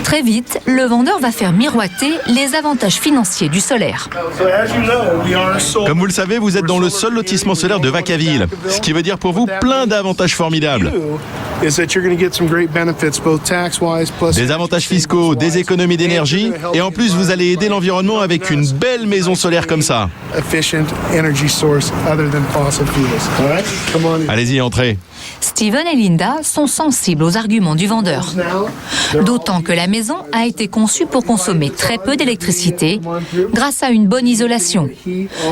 Très vite, le vendeur va faire miroiter les avantages financiers du solaire. Comme vous le savez, vous êtes dans le seul lotissement solaire de Vacaville, ce qui veut dire pour vous plein d'avantages formidables. Des avantages fiscaux, des économies d'énergie, et en plus vous allez aider l'environnement avec une belle maison solaire comme ça. Allez-y, entrez. Steven et Linda sont sensibles aux arguments du vendeur. D'autant que la maison a été conçue pour consommer très peu d'électricité grâce à une bonne isolation.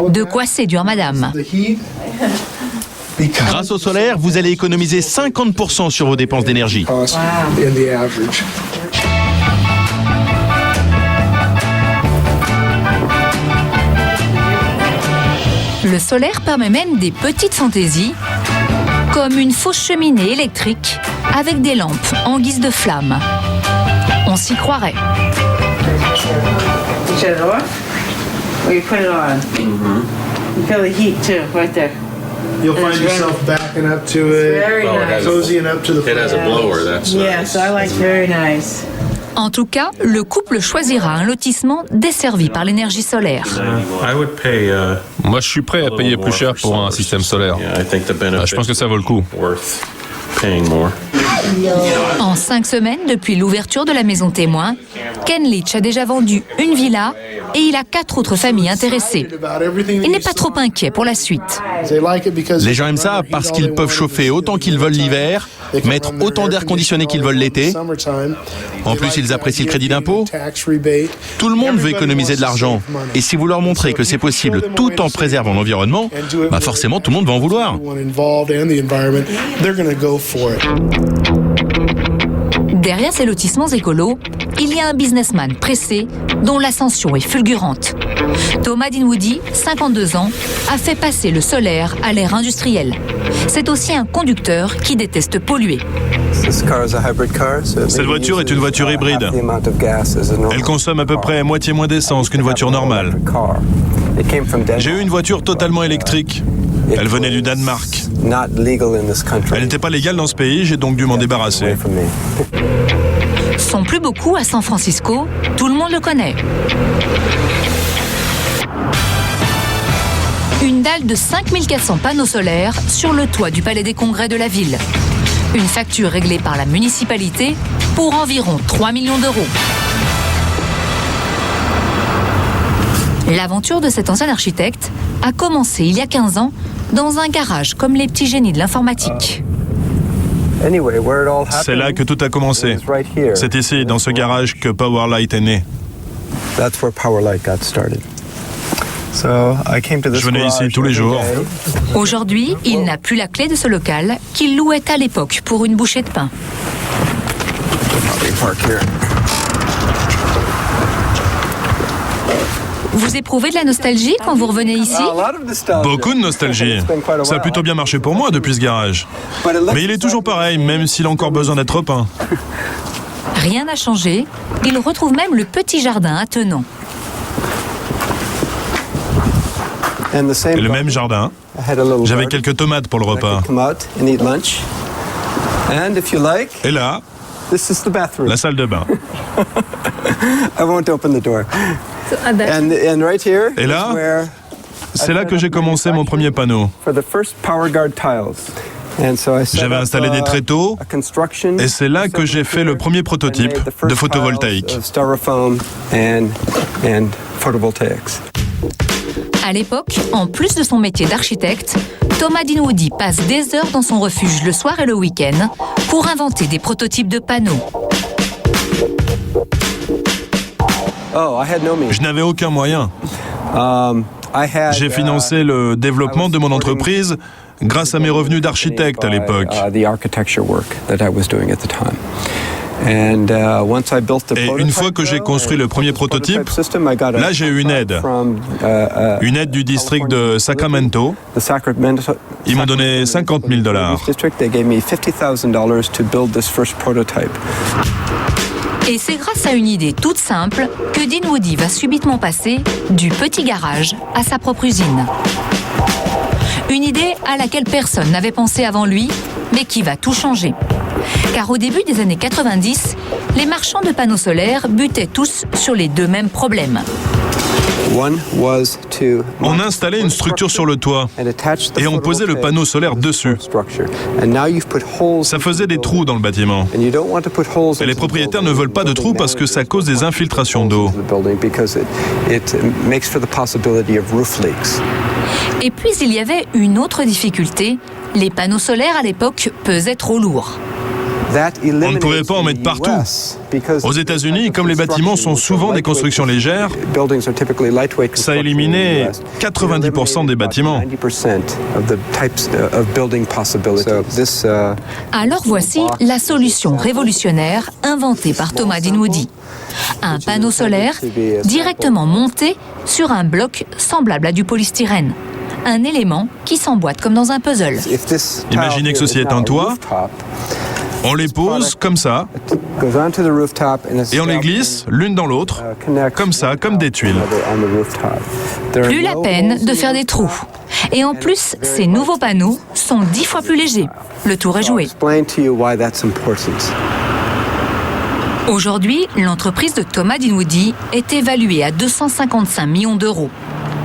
De quoi séduire madame. Grâce au solaire, vous allez économiser 50% sur vos dépenses d'énergie. Le solaire permet même des petites fantaisies, comme une fausse cheminée électrique avec des lampes en guise de flammes. On s'y croirait. You'll find yourself backing up to it, cozying up to the fire. It has a blower, that's Yes, I like very nice. En tout cas, le couple choisira un lotissement desservi par l'énergie solaire. Moi, je suis prêt à payer plus cher pour un système solaire. Je pense que ça vaut le coup. En 5 semaines, depuis l'ouverture de la maison témoin, Ken Leach a déjà vendu une villa et il a 4 autres familles intéressées. Il n'est pas trop inquiet pour la suite. Les gens aiment ça parce qu'ils peuvent chauffer autant qu'ils veulent l'hiver, mettre autant d'air conditionné qu'ils veulent l'été. En plus, ils apprécient le crédit d'impôt. Tout le monde veut économiser de l'argent. Et si vous leur montrez que c'est possible tout en préservant l'environnement, forcément tout le monde va en vouloir. Derrière ces lotissements écolos, il y a un businessman pressé dont l'ascension est fulgurante. Thomas Dinwoodie, 52 ans, a fait passer le solaire à l'ère industrielle. C'est aussi un conducteur qui déteste polluer. Cette voiture est une voiture hybride. Elle consomme à peu près moitié moins d'essence qu'une voiture normale. J'ai eu une voiture totalement électrique. Elle venait du Danemark. Elle n'était pas légale dans ce pays, j'ai donc dû m'en débarrasser. Son plus beau coup à San Francisco, tout le monde le connaît. Une dalle de 5400 panneaux solaires sur le toit du Palais des Congrès de la ville. Une facture réglée par la municipalité pour environ 3 millions d'euros. L'aventure de cet ancien architecte a commencé il y a 15 ans dans un garage comme les petits génies de l'informatique. C'est là que tout a commencé. C'est ici, dans ce garage, que Powerlight est né. Je venais ici tous les jours. Aujourd'hui, il n'a plus la clé de ce local qu'il louait à l'époque pour une bouchée de pain. Vous éprouvez de la nostalgie quand vous revenez ici ? Beaucoup de nostalgie. Ça a plutôt bien marché pour moi depuis ce garage. Mais il est toujours pareil, même s'il a encore besoin d'être repeint. Rien n'a changé. Il retrouve même le petit jardin attenant. Et le même jardin. J'avais quelques tomates pour le repas. Et là, la salle de bain. Et là, c'est là que j'ai commencé mon premier panneau. J'avais installé des tréteaux et c'est là que j'ai fait le premier prototype de photovoltaïque. À l'époque, en plus de son métier d'architecte, Thomas Dinwoodie passe des heures dans son refuge le soir et le week-end pour inventer des prototypes de panneaux. Je n'avais aucun moyen. J'ai financé le développement de mon entreprise grâce à mes revenus d'architecte à l'époque. Et une fois que j'ai construit le premier prototype, là j'ai eu une aide. Une aide du district de Sacramento. Ils m'ont donné $50 000. Et c'est grâce à une idée toute simple que Dinwoodie va subitement passer du petit garage à sa propre usine. Une idée à laquelle personne n'avait pensé avant lui, mais qui va tout changer. Car au début des années 90, les marchands de panneaux solaires butaient tous sur les deux mêmes problèmes. On installait une structure sur le toit et on posait le panneau solaire dessus. Ça faisait des trous dans le bâtiment. Et les propriétaires ne veulent pas de trous parce que ça cause des infiltrations d'eau. Et puis il y avait une autre difficulté. Les panneaux solaires à l'époque pesaient trop lourds. On ne pouvait pas en mettre partout. Aux États-Unis, comme les bâtiments sont souvent des constructions légères, ça éliminait 90% des bâtiments. Alors voici la solution révolutionnaire inventée par Thomas Dinwoodie. Un panneau solaire directement monté sur un bloc semblable à du polystyrène. Un élément qui s'emboîte comme dans un puzzle. Imaginez que ceci est un toit. On les pose comme ça et on les glisse l'une dans l'autre, comme ça, comme des tuiles. Plus la peine de faire des trous. Et en plus, ces nouveaux panneaux sont 10 fois plus légers. Le tour est joué. Aujourd'hui, l'entreprise de Thomas Dinwoodie est évaluée à 255 millions d'euros.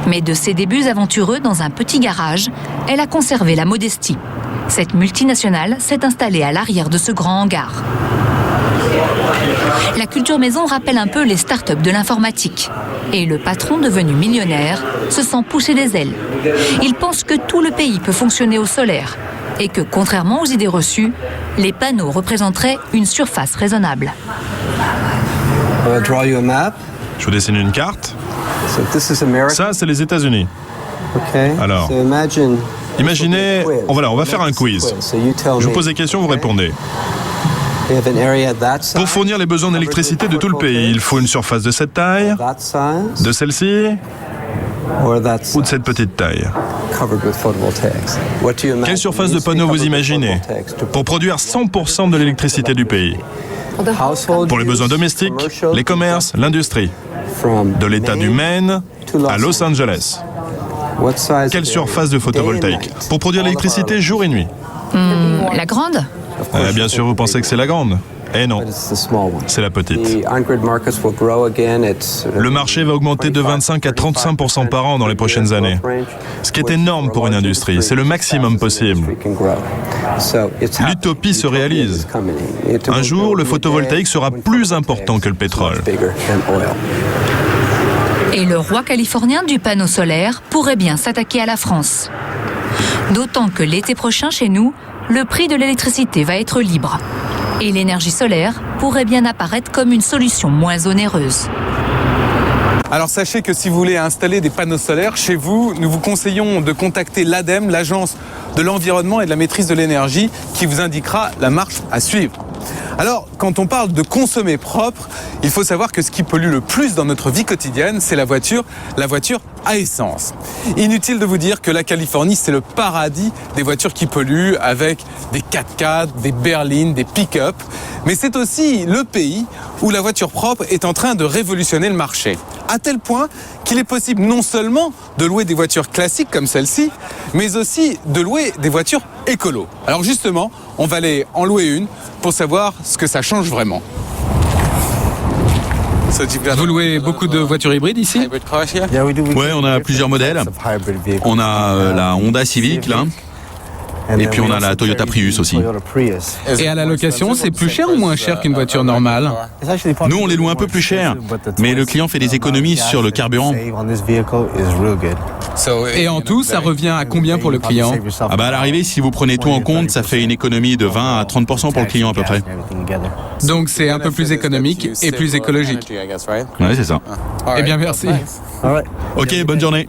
Mais de ses débuts aventureux dans un petit garage, elle a conservé la modestie. Cette multinationale s'est installée à l'arrière de ce grand hangar. La culture maison rappelle un peu les startups de l'informatique. Et le patron, devenu millionnaire, se sent pousser des ailes. Il pense que tout le pays peut fonctionner au solaire et que, contrairement aux idées reçues, les panneaux représenteraient une surface raisonnable. Je vous dessine une carte. Ça, c'est les États-Unis. Alors, imaginez, on va faire un quiz. Je vous pose des questions, vous répondez. Pour fournir les besoins d'électricité de tout le pays, il faut une surface de cette taille, de celle-ci, ou de cette petite taille. Quelle surface de panneaux vous imaginez pour produire 100% de l'électricité du pays? Pour les besoins domestiques, les commerces, l'industrie. De l'État du Maine à Los Angeles. Quelle surface de photovoltaïque pour produire l'électricité jour et nuit? La grande? Bien sûr, vous pensez que c'est la grande. Eh non, c'est la petite. Le marché va augmenter de 25 à 35% par an dans les prochaines années. Ce qui est énorme pour une industrie, c'est le maximum possible. L'utopie se réalise. Un jour, le photovoltaïque sera plus important que le pétrole. Et le roi californien du panneau solaire pourrait bien s'attaquer à la France. D'autant que l'été prochain, chez nous, le prix de l'électricité va être libre. Et l'énergie solaire pourrait bien apparaître comme une solution moins onéreuse. Alors sachez que si vous voulez installer des panneaux solaires chez vous, nous vous conseillons de contacter l'ADEME, l'Agence de l'environnement et de la maîtrise de l'énergie, qui vous indiquera la marche à suivre. Alors, quand on parle de consommer propre, il faut savoir que ce qui pollue le plus dans notre vie quotidienne, c'est la voiture à essence. Inutile de vous dire que la Californie, c'est le paradis des voitures qui polluent, avec des 4x4, des berlines, des pick-up. Mais c'est aussi le pays où la voiture propre est en train de révolutionner le marché. À tel point qu'il est possible non seulement de louer des voitures classiques comme celle-ci, mais aussi de louer des voitures écolo. Alors justement, on va aller en louer une pour savoir ce que ça change vraiment. Vous louez beaucoup de voitures hybrides ici? Ouais, on a plusieurs modèles. On a la Honda Civic, là. Et puis on a la Toyota Prius aussi. Et à la location, c'est plus cher ou moins cher qu'une voiture normale? Nous, on les loue un peu plus cher, mais le client fait des économies sur le carburant. Et en tout, ça revient à combien pour le client? À l'arrivée, si vous prenez tout en compte, ça fait une économie de 20 à 30% pour le client à peu près. Donc c'est un peu plus économique et plus écologique. Ouais, c'est ça. Eh bien, merci. Ok, bonne journée.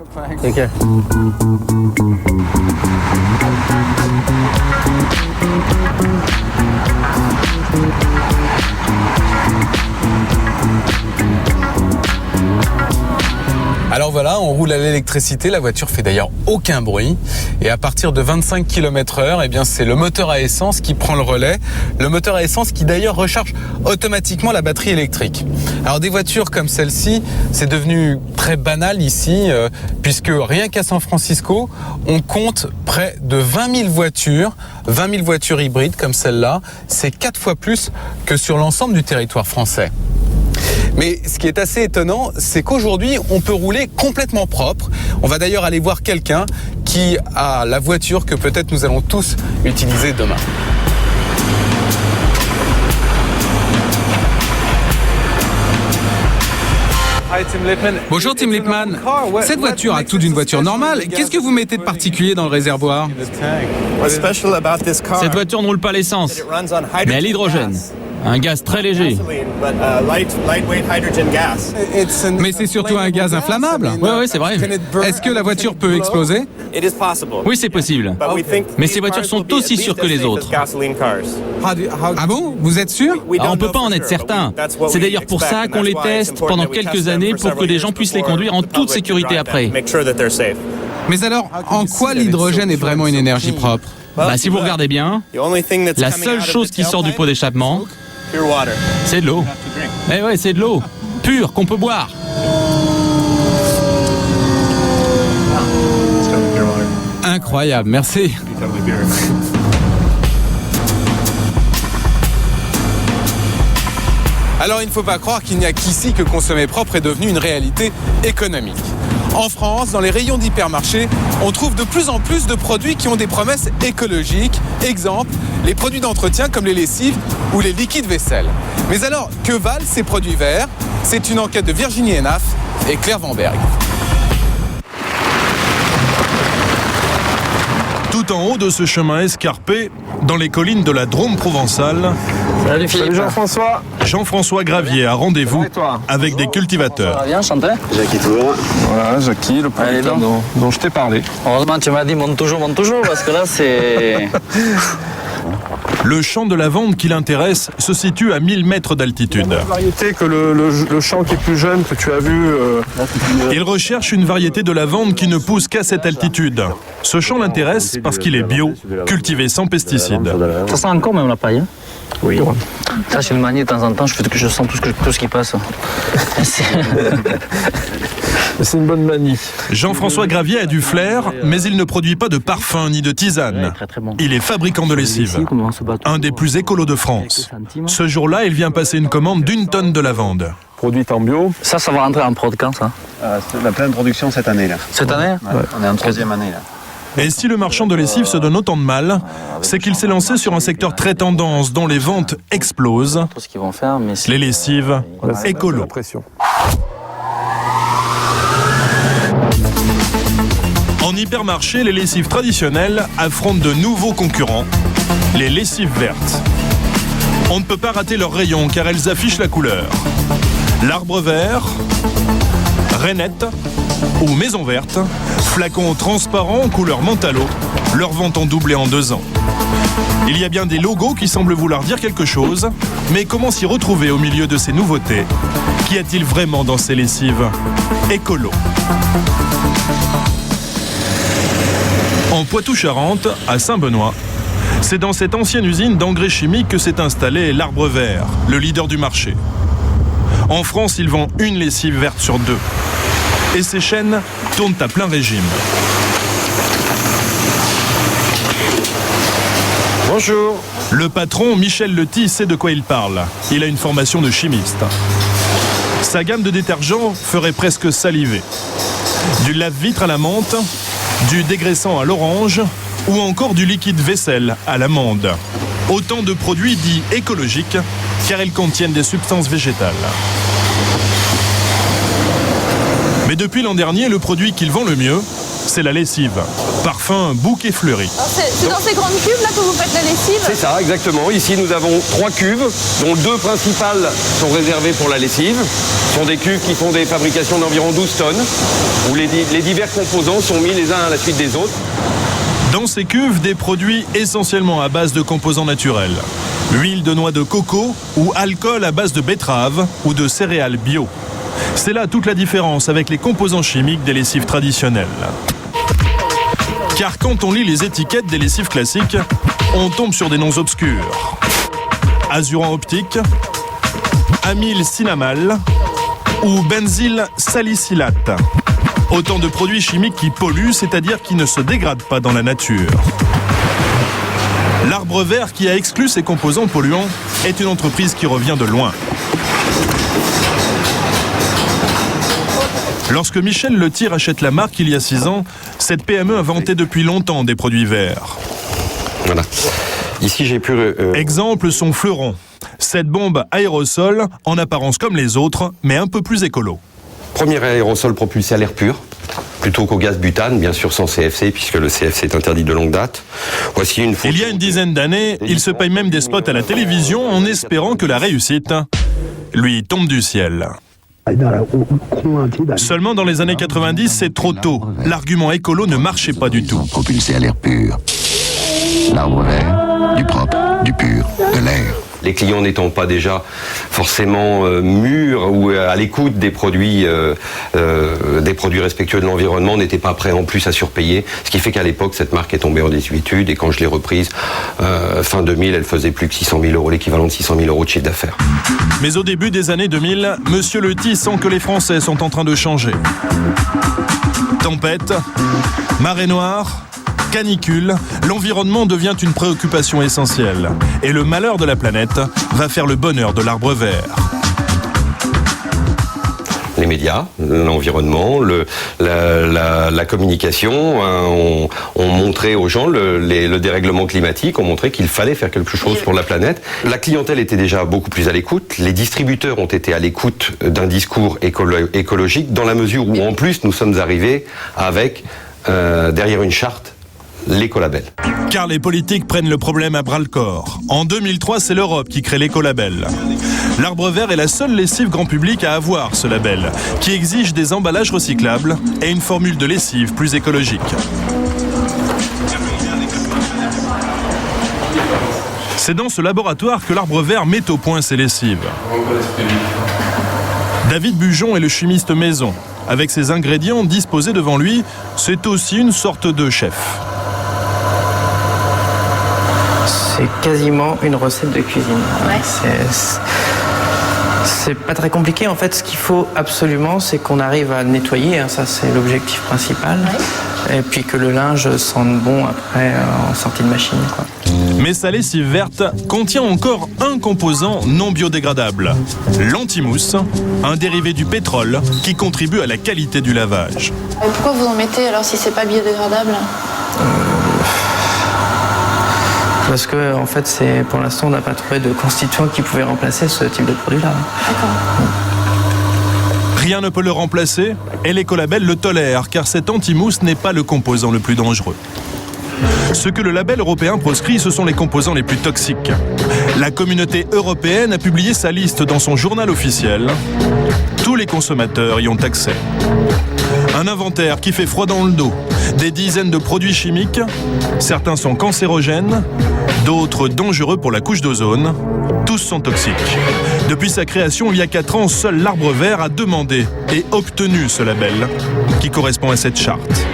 Alors voilà, on roule à l'électricité, la voiture fait d'ailleurs aucun bruit. Et à partir de 25 km/h, eh bien c'est le moteur à essence qui prend le relais. Le moteur à essence qui d'ailleurs recharge automatiquement la batterie électrique. Alors des voitures comme celle-ci, c'est devenu très banal ici, puisque rien qu'à San Francisco, on compte près de 20 000 voitures hybrides comme celle-là. C'est 4 fois plus que sur l'ensemble du territoire français. Mais ce qui est assez étonnant, c'est qu'aujourd'hui, on peut rouler complètement propre. On va d'ailleurs aller voir quelqu'un qui a la voiture que peut-être nous allons tous utiliser demain. Bonjour Tim Lipman. Cette voiture a tout d'une voiture normale. Qu'est-ce que vous mettez de particulier dans le réservoir? Cette voiture ne roule pas à l'essence, mais à l'hydrogène. Un gaz très léger. Mais c'est surtout un gaz inflammable. Oui, c'est vrai. Est-ce que la voiture peut exploser? Oui, c'est possible. Mais ces voitures sont aussi sûres que les autres. Ah bon? Vous êtes sûr? On ne peut pas en être certain. C'est d'ailleurs pour ça qu'on les teste pendant quelques années pour que les gens puissent les conduire en toute sécurité après. Mais alors, en quoi l'hydrogène est vraiment une énergie propre? Si vous regardez bien, la seule chose qui sort du pot d'échappement, c'est de l'eau. Eh ouais, c'est de l'eau pure qu'on peut boire. Incroyable, merci. Alors il ne faut pas croire qu'il n'y a qu'ici que consommer propre est devenu une réalité économique. En France, dans les rayons d'hypermarchés, on trouve de plus en plus de produits qui ont des promesses écologiques. Exemple, les produits d'entretien comme les lessives ou les liquides vaisselle. Mais alors, que valent ces produits verts? C'est une enquête de Virginie Enaf et Claire Vanberg. Tout en haut de ce chemin escarpé, dans les collines de la Drôme provençale, Salut Jean-François. Jean-François Gravier a rendez-vous avec des cultivateurs. Viens, chanter. Jackie toujours. Voilà, Jackie, le producteur dont je t'ai parlé. Heureusement, tu m'as dit monte toujours, parce que là, c'est... Le champ de lavande qui l'intéresse se situe à 1000 mètres d'altitude. La variété que le champ qui est plus jeune que tu as vu... Il recherche une variété de lavande qui ne pousse qu'à cette altitude. Ce champ l'intéresse parce qu'il est bio, cultivé sans pesticides. Ça sent encore même la paille, hein? Oui. Ça, je le manie de temps en temps, je sens tout ce qui passe. C'est une bonne manie. Jean-François Gravier a du flair, mais il ne produit pas de parfum ni de tisane. Il est fabricant de lessive, un des plus écolos de France. Ce jour-là, il vient passer une commande d'1 tonne de lavande. Produite en bio. Ça va rentrer en prod quand, ça? La pleine production cette année, là. Cette année? Ouais. On est en 13e année, là. Et si le marchand de lessive se donne autant de mal, c'est qu'il s'est lancé sur un secteur très tendance dont les ventes explosent, les lessives écolo. En hypermarché, les lessives traditionnelles affrontent de nouveaux concurrents, les lessives vertes. On ne peut pas rater leurs rayons car elles affichent la couleur. L'Arbre Vert, Rainette ou Maison Verte, flacons transparents couleur mentalo, leurs ventes ont doublé en 2 ans. Il y a bien des logos qui semblent vouloir dire quelque chose, mais comment s'y retrouver au milieu de ces nouveautés? Qu'y a-t-il vraiment dans ces lessives écolo? En Poitou-Charentes, à Saint-Benoît, c'est dans cette ancienne usine d'engrais chimiques que s'est installé l'Arbre Vert, le leader du marché. En France, il vend une lessive verte sur 2. Et ces chaînes tournent à plein régime. Bonjour. Le patron, Michel Lety, sait de quoi il parle. Il a une formation de chimiste. Sa gamme de détergents ferait presque saliver. Du lave-vitre à la menthe, du dégraissant à l'orange ou encore du liquide vaisselle à l'amande. Autant de produits dits écologiques car ils contiennent des substances végétales. Mais depuis l'an dernier, le produit qu'il vend le mieux, c'est la lessive. Parfum, bouquet fleuri. C'est dans ces grandes cuves là que vous faites la lessive? C'est ça, exactement. Ici, nous avons 3 cuves, dont 2 principales sont réservées pour la lessive. Ce sont des cuves qui font des fabrications d'environ 12 tonnes, où les divers composants sont mis les uns à la suite des autres. Dans ces cuves, des produits essentiellement à base de composants naturels. Huile de noix de coco ou alcool à base de betterave ou de céréales bio. C'est là toute la différence avec les composants chimiques des lessives traditionnelles. Car quand on lit les étiquettes des lessives classiques, on tombe sur des noms obscurs. Azurant optique, amylcinamal ou benzyl salicylate. Autant de produits chimiques qui polluent, c'est-à-dire qui ne se dégradent pas dans la nature. L'Arbre Vert, qui a exclu ces composants polluants, est une entreprise qui revient de loin. Lorsque Michel Lety rachète la marque il y a 6 ans, cette PME a vanté depuis longtemps des produits verts. Voilà. Ici, j'ai pu... Exemple, son fleuron. Cette bombe aérosol, en apparence comme les autres, mais un peu plus écolo. Premier aérosol propulsé à l'air pur, plutôt qu'au gaz butane, bien sûr sans CFC, puisque le CFC est interdit de longue date. Voici une photo. Il y a une dizaine d'années, il se paye même des spots à la télévision en espérant que la réussite lui tombe du ciel. Seulement dans les années 90, c'est trop tôt. L'argument écolo ne marchait pas du tout. Propulsé à l'air pur. L'Arbre Vert, du propre, du pur, de l'air. Les clients n'étant pas déjà forcément mûrs ou à l'écoute des produits respectueux de l'environnement, n'étaient pas prêts en plus à surpayer. Ce qui fait qu'à l'époque, cette marque est tombée en désuétude et quand je l'ai reprise, fin 2000, elle faisait plus que 600 000 euros, l'équivalent de 600 000 euros de chiffre d'affaires. Mais au début des années 2000, Monsieur Lety sent que les Français sont en train de changer. Tempête, marée noire, canicule, l'environnement devient une préoccupation essentielle. Et le malheur de la planète va faire le bonheur de l'Arbre Vert. médias, l'environnement, la communication ont montré aux gens le dérèglement climatique, ont montré qu'il fallait faire quelque chose pour la planète. La clientèle était déjà beaucoup plus à l'écoute. Les distributeurs ont été à l'écoute d'un discours écologique dans la mesure où en plus nous sommes arrivés avec derrière une charte l'écolabel. Car les politiques prennent le problème à bras-le-corps. En 2003, c'est l'Europe qui crée l'écolabel. L'Arbre Vert est la seule lessive grand public à avoir ce label, qui exige des emballages recyclables et une formule de lessive plus écologique. C'est dans ce laboratoire que l'Arbre Vert met au point ses lessives. David Bujon est le chimiste maison. Avec ses ingrédients disposés devant lui, c'est aussi une sorte de chef. C'est quasiment une recette de cuisine. Ouais. C'est pas très compliqué. En fait, ce qu'il faut absolument, c'est qu'on arrive à nettoyer. Ça, c'est l'objectif principal. Ouais. Et puis que le linge sente bon après en sortie de machine, quoi. Mais sa lessive verte contient encore un composant non biodégradable, l'antimousse, un dérivé du pétrole qui contribue à la qualité du lavage. Et pourquoi vous en mettez alors si c'est pas biodégradable ? Parce que en fait, pour l'instant, on n'a pas trouvé de constituant qui pouvait remplacer ce type de produit-là. D'accord. Rien ne peut le remplacer et l'écolabel le tolère car cette antimousse n'est pas le composant le plus dangereux. Ce que le label européen proscrit, ce sont les composants les plus toxiques. La communauté européenne a publié sa liste dans son journal officiel. Tous les consommateurs y ont accès. Un inventaire qui fait froid dans le dos. Des dizaines de produits chimiques. Certains sont cancérogènes, d'autres dangereux pour la couche d'ozone. Tous sont toxiques. Depuis sa création il y a 4 ans, seul l'Arbre Vert a demandé et obtenu ce label qui correspond à cette charte.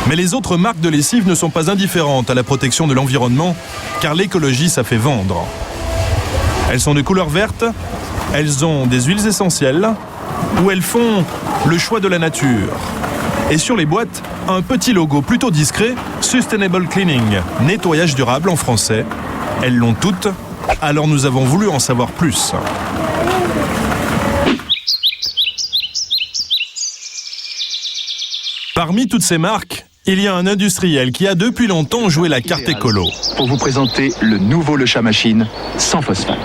Mais les autres marques de lessive ne sont pas indifférentes à la protection de l'environnement, car l'écologie, ça fait vendre. Elles sont de couleur verte, elles ont des huiles essentielles, ou elles font le choix de la nature. Et sur les boîtes, un petit logo plutôt discret, Sustainable Cleaning, nettoyage durable en français. Elles l'ont toutes, alors nous avons voulu en savoir plus. Parmi toutes ces marques, il y a un industriel qui a depuis longtemps joué la carte écolo. Pour vous présenter le nouveau Le Chat Machine sans phosphate.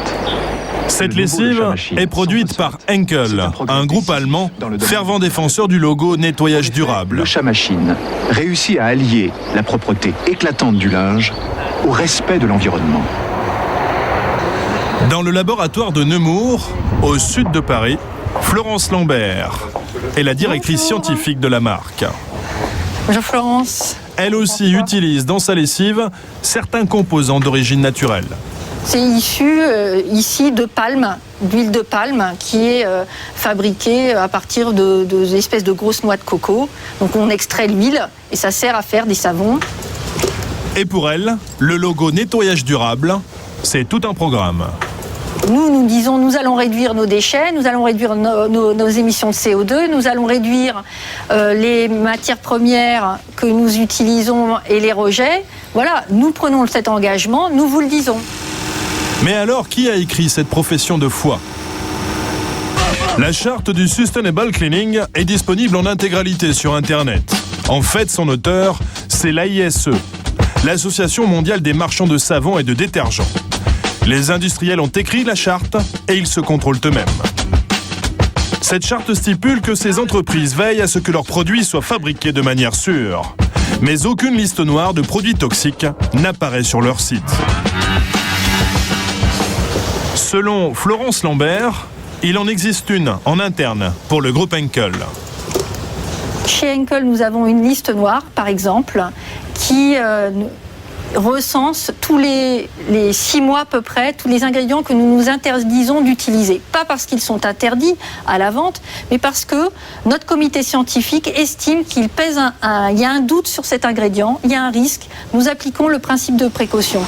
Cette lessive est produite par Henkel, un groupe allemand, fervent défenseur du logo nettoyage durable. Le Chat Machine réussit à allier la propreté éclatante du linge au respect de l'environnement. Dans le laboratoire de Nemours, au sud de Paris, Florence Lambert est la directrice scientifique de la marque. Bonjour Florence. Elle aussi utilise dans sa lessive certains composants d'origine naturelle. C'est issu ici de palme, d'huile de palme qui est fabriquée à partir de espèces de grosses noix de coco. Donc on extrait l'huile et ça sert à faire des savons. Et pour elle, le logo nettoyage durable, c'est tout un programme. Nous disons, nous allons réduire nos déchets, nous allons réduire nos émissions de CO2, nous allons réduire les matières premières que nous utilisons et les rejets. Voilà, nous prenons cet engagement, nous vous le disons. Mais alors, qui a écrit cette profession de foi ? La charte du Sustainable Cleaning est disponible en intégralité sur Internet. En fait, son auteur, c'est l'AISE, l'Association mondiale des marchands de savon et de détergents. Les industriels ont écrit la charte et ils se contrôlent eux-mêmes. Cette charte stipule que ces entreprises veillent à ce que leurs produits soient fabriqués de manière sûre. Mais aucune liste noire de produits toxiques n'apparaît sur leur site. Selon Florence Lambert, il en existe une en interne pour le groupe Henkel. Chez Henkel, nous avons une liste noire, par exemple, qui recense tous les 6 mois à peu près tous les ingrédients que nous nous interdisons d'utiliser. Pas parce qu'ils sont interdits à la vente, mais parce que notre comité scientifique estime qu'il pèse il y a un doute sur cet ingrédient, il y a un risque. Nous appliquons le principe de précaution.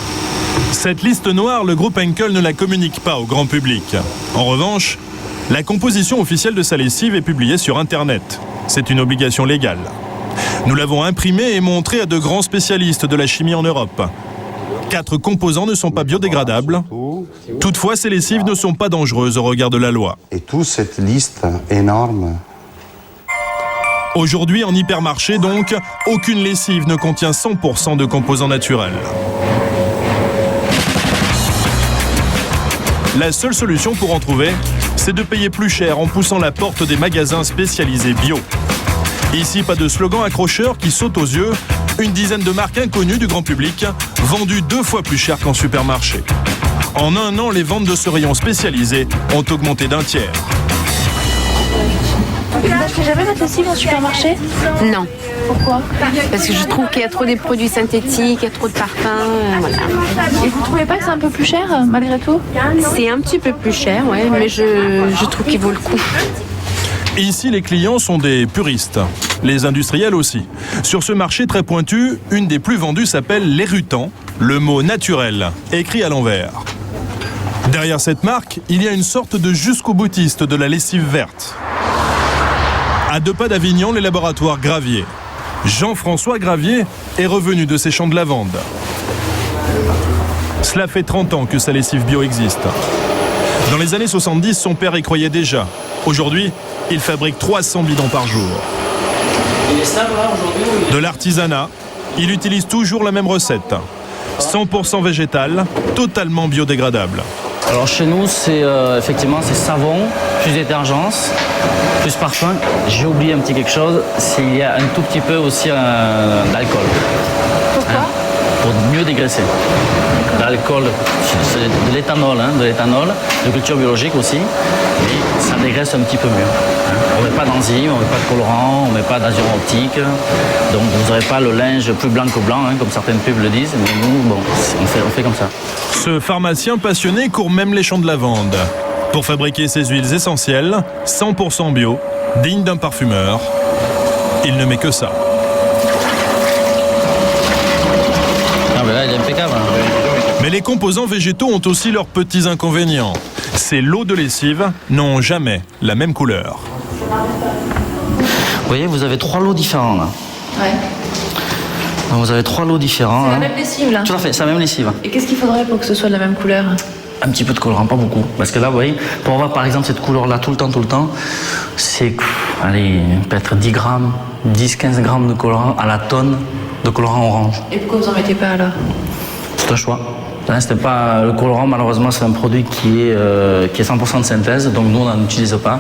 Cette liste noire, le groupe Henkel ne la communique pas au grand public. En revanche, la composition officielle de sa lessive est publiée sur Internet. C'est une obligation légale. Nous l'avons imprimée et montrée à de grands spécialistes de la chimie en Europe. 4 composants ne sont pas biodégradables. Toutefois, ces lessives ne sont pas dangereuses au regard de la loi. Et toute cette liste énorme. Aujourd'hui, en hypermarché, donc, aucune lessive ne contient 100% de composants naturels. La seule solution pour en trouver, c'est de payer plus cher en poussant la porte des magasins spécialisés bio. Ici, pas de slogan accrocheur qui saute aux yeux, une dizaine de marques inconnues du grand public, vendues 2 fois plus cher qu'en supermarché. En un an, les ventes de ce rayon spécialisé ont augmenté d'1 tiers. Vous achetez jamais votre lessive en supermarché? Non. Pourquoi? Parce que je trouve qu'il y a trop des produits synthétiques, il y a trop de parfums, voilà. Et vous trouvez pas que c'est un peu plus cher, malgré tout? C'est un petit peu plus cher, ouais, mais je trouve qu'il vaut le coup. Ici, les clients sont des puristes, les industriels aussi. Sur ce marché très pointu, une des plus vendues s'appelle l'Érutan, le mot naturel, écrit à l'envers. Derrière cette marque, il y a une sorte de jusqu'au boutiste de la lessive verte. À 2 pas d'Avignon, les laboratoires Gravier. Jean-François Gravier est revenu de ses champs de lavande. Cela fait 30 ans que sa lessive bio existe. Dans les années 70, son père y croyait déjà. Aujourd'hui, il fabrique 300 bidons par jour. De l'artisanat, il utilise toujours la même recette. 100% végétal, totalement biodégradable. Alors chez nous, c'est effectivement c'est savon, plus détergence, plus parfum. J'ai oublié un petit quelque chose, il y a un tout petit peu aussi d'alcool. Pourquoi? Pour mieux dégraisser. L'alcool, c'est de l'éthanol, de culture biologique aussi, mais ça dégraisse un petit peu mieux. On ne met pas d'enzymes, on ne met pas de colorant, on ne met pas d'azur optique, donc vous n'aurez pas le linge plus blanc que blanc, comme certaines pubs le disent, mais nous, bon, on fait comme ça. Ce pharmacien passionné court même les champs de lavande pour fabriquer ses huiles essentielles, 100% bio, dignes d'un parfumeur. Il ne met que ça. Ah ben là, il est impeccable. Mais les composants végétaux ont aussi leurs petits inconvénients. Ces lots de lessive n'ont jamais la même couleur. Vous voyez, vous avez 3 lots différents là. Ouais. Donc, vous avez 3 lots différents. C'est la même lessive là? Tout à fait, c'est la même lessive. Et qu'est-ce qu'il faudrait pour que ce soit de la même couleur? Un petit peu de colorant, pas beaucoup. Parce que là, vous voyez, pour avoir par exemple cette couleur-là tout le temps, c'est, allez, peut-être 10 grammes, 10-15 grammes de colorant à la tonne de colorant orange. Et pourquoi vous en mettez pas alors? C'est un choix. C'était pas, le colorant, malheureusement, c'est un produit qui est 100% de synthèse, donc nous, on n'en utilise pas.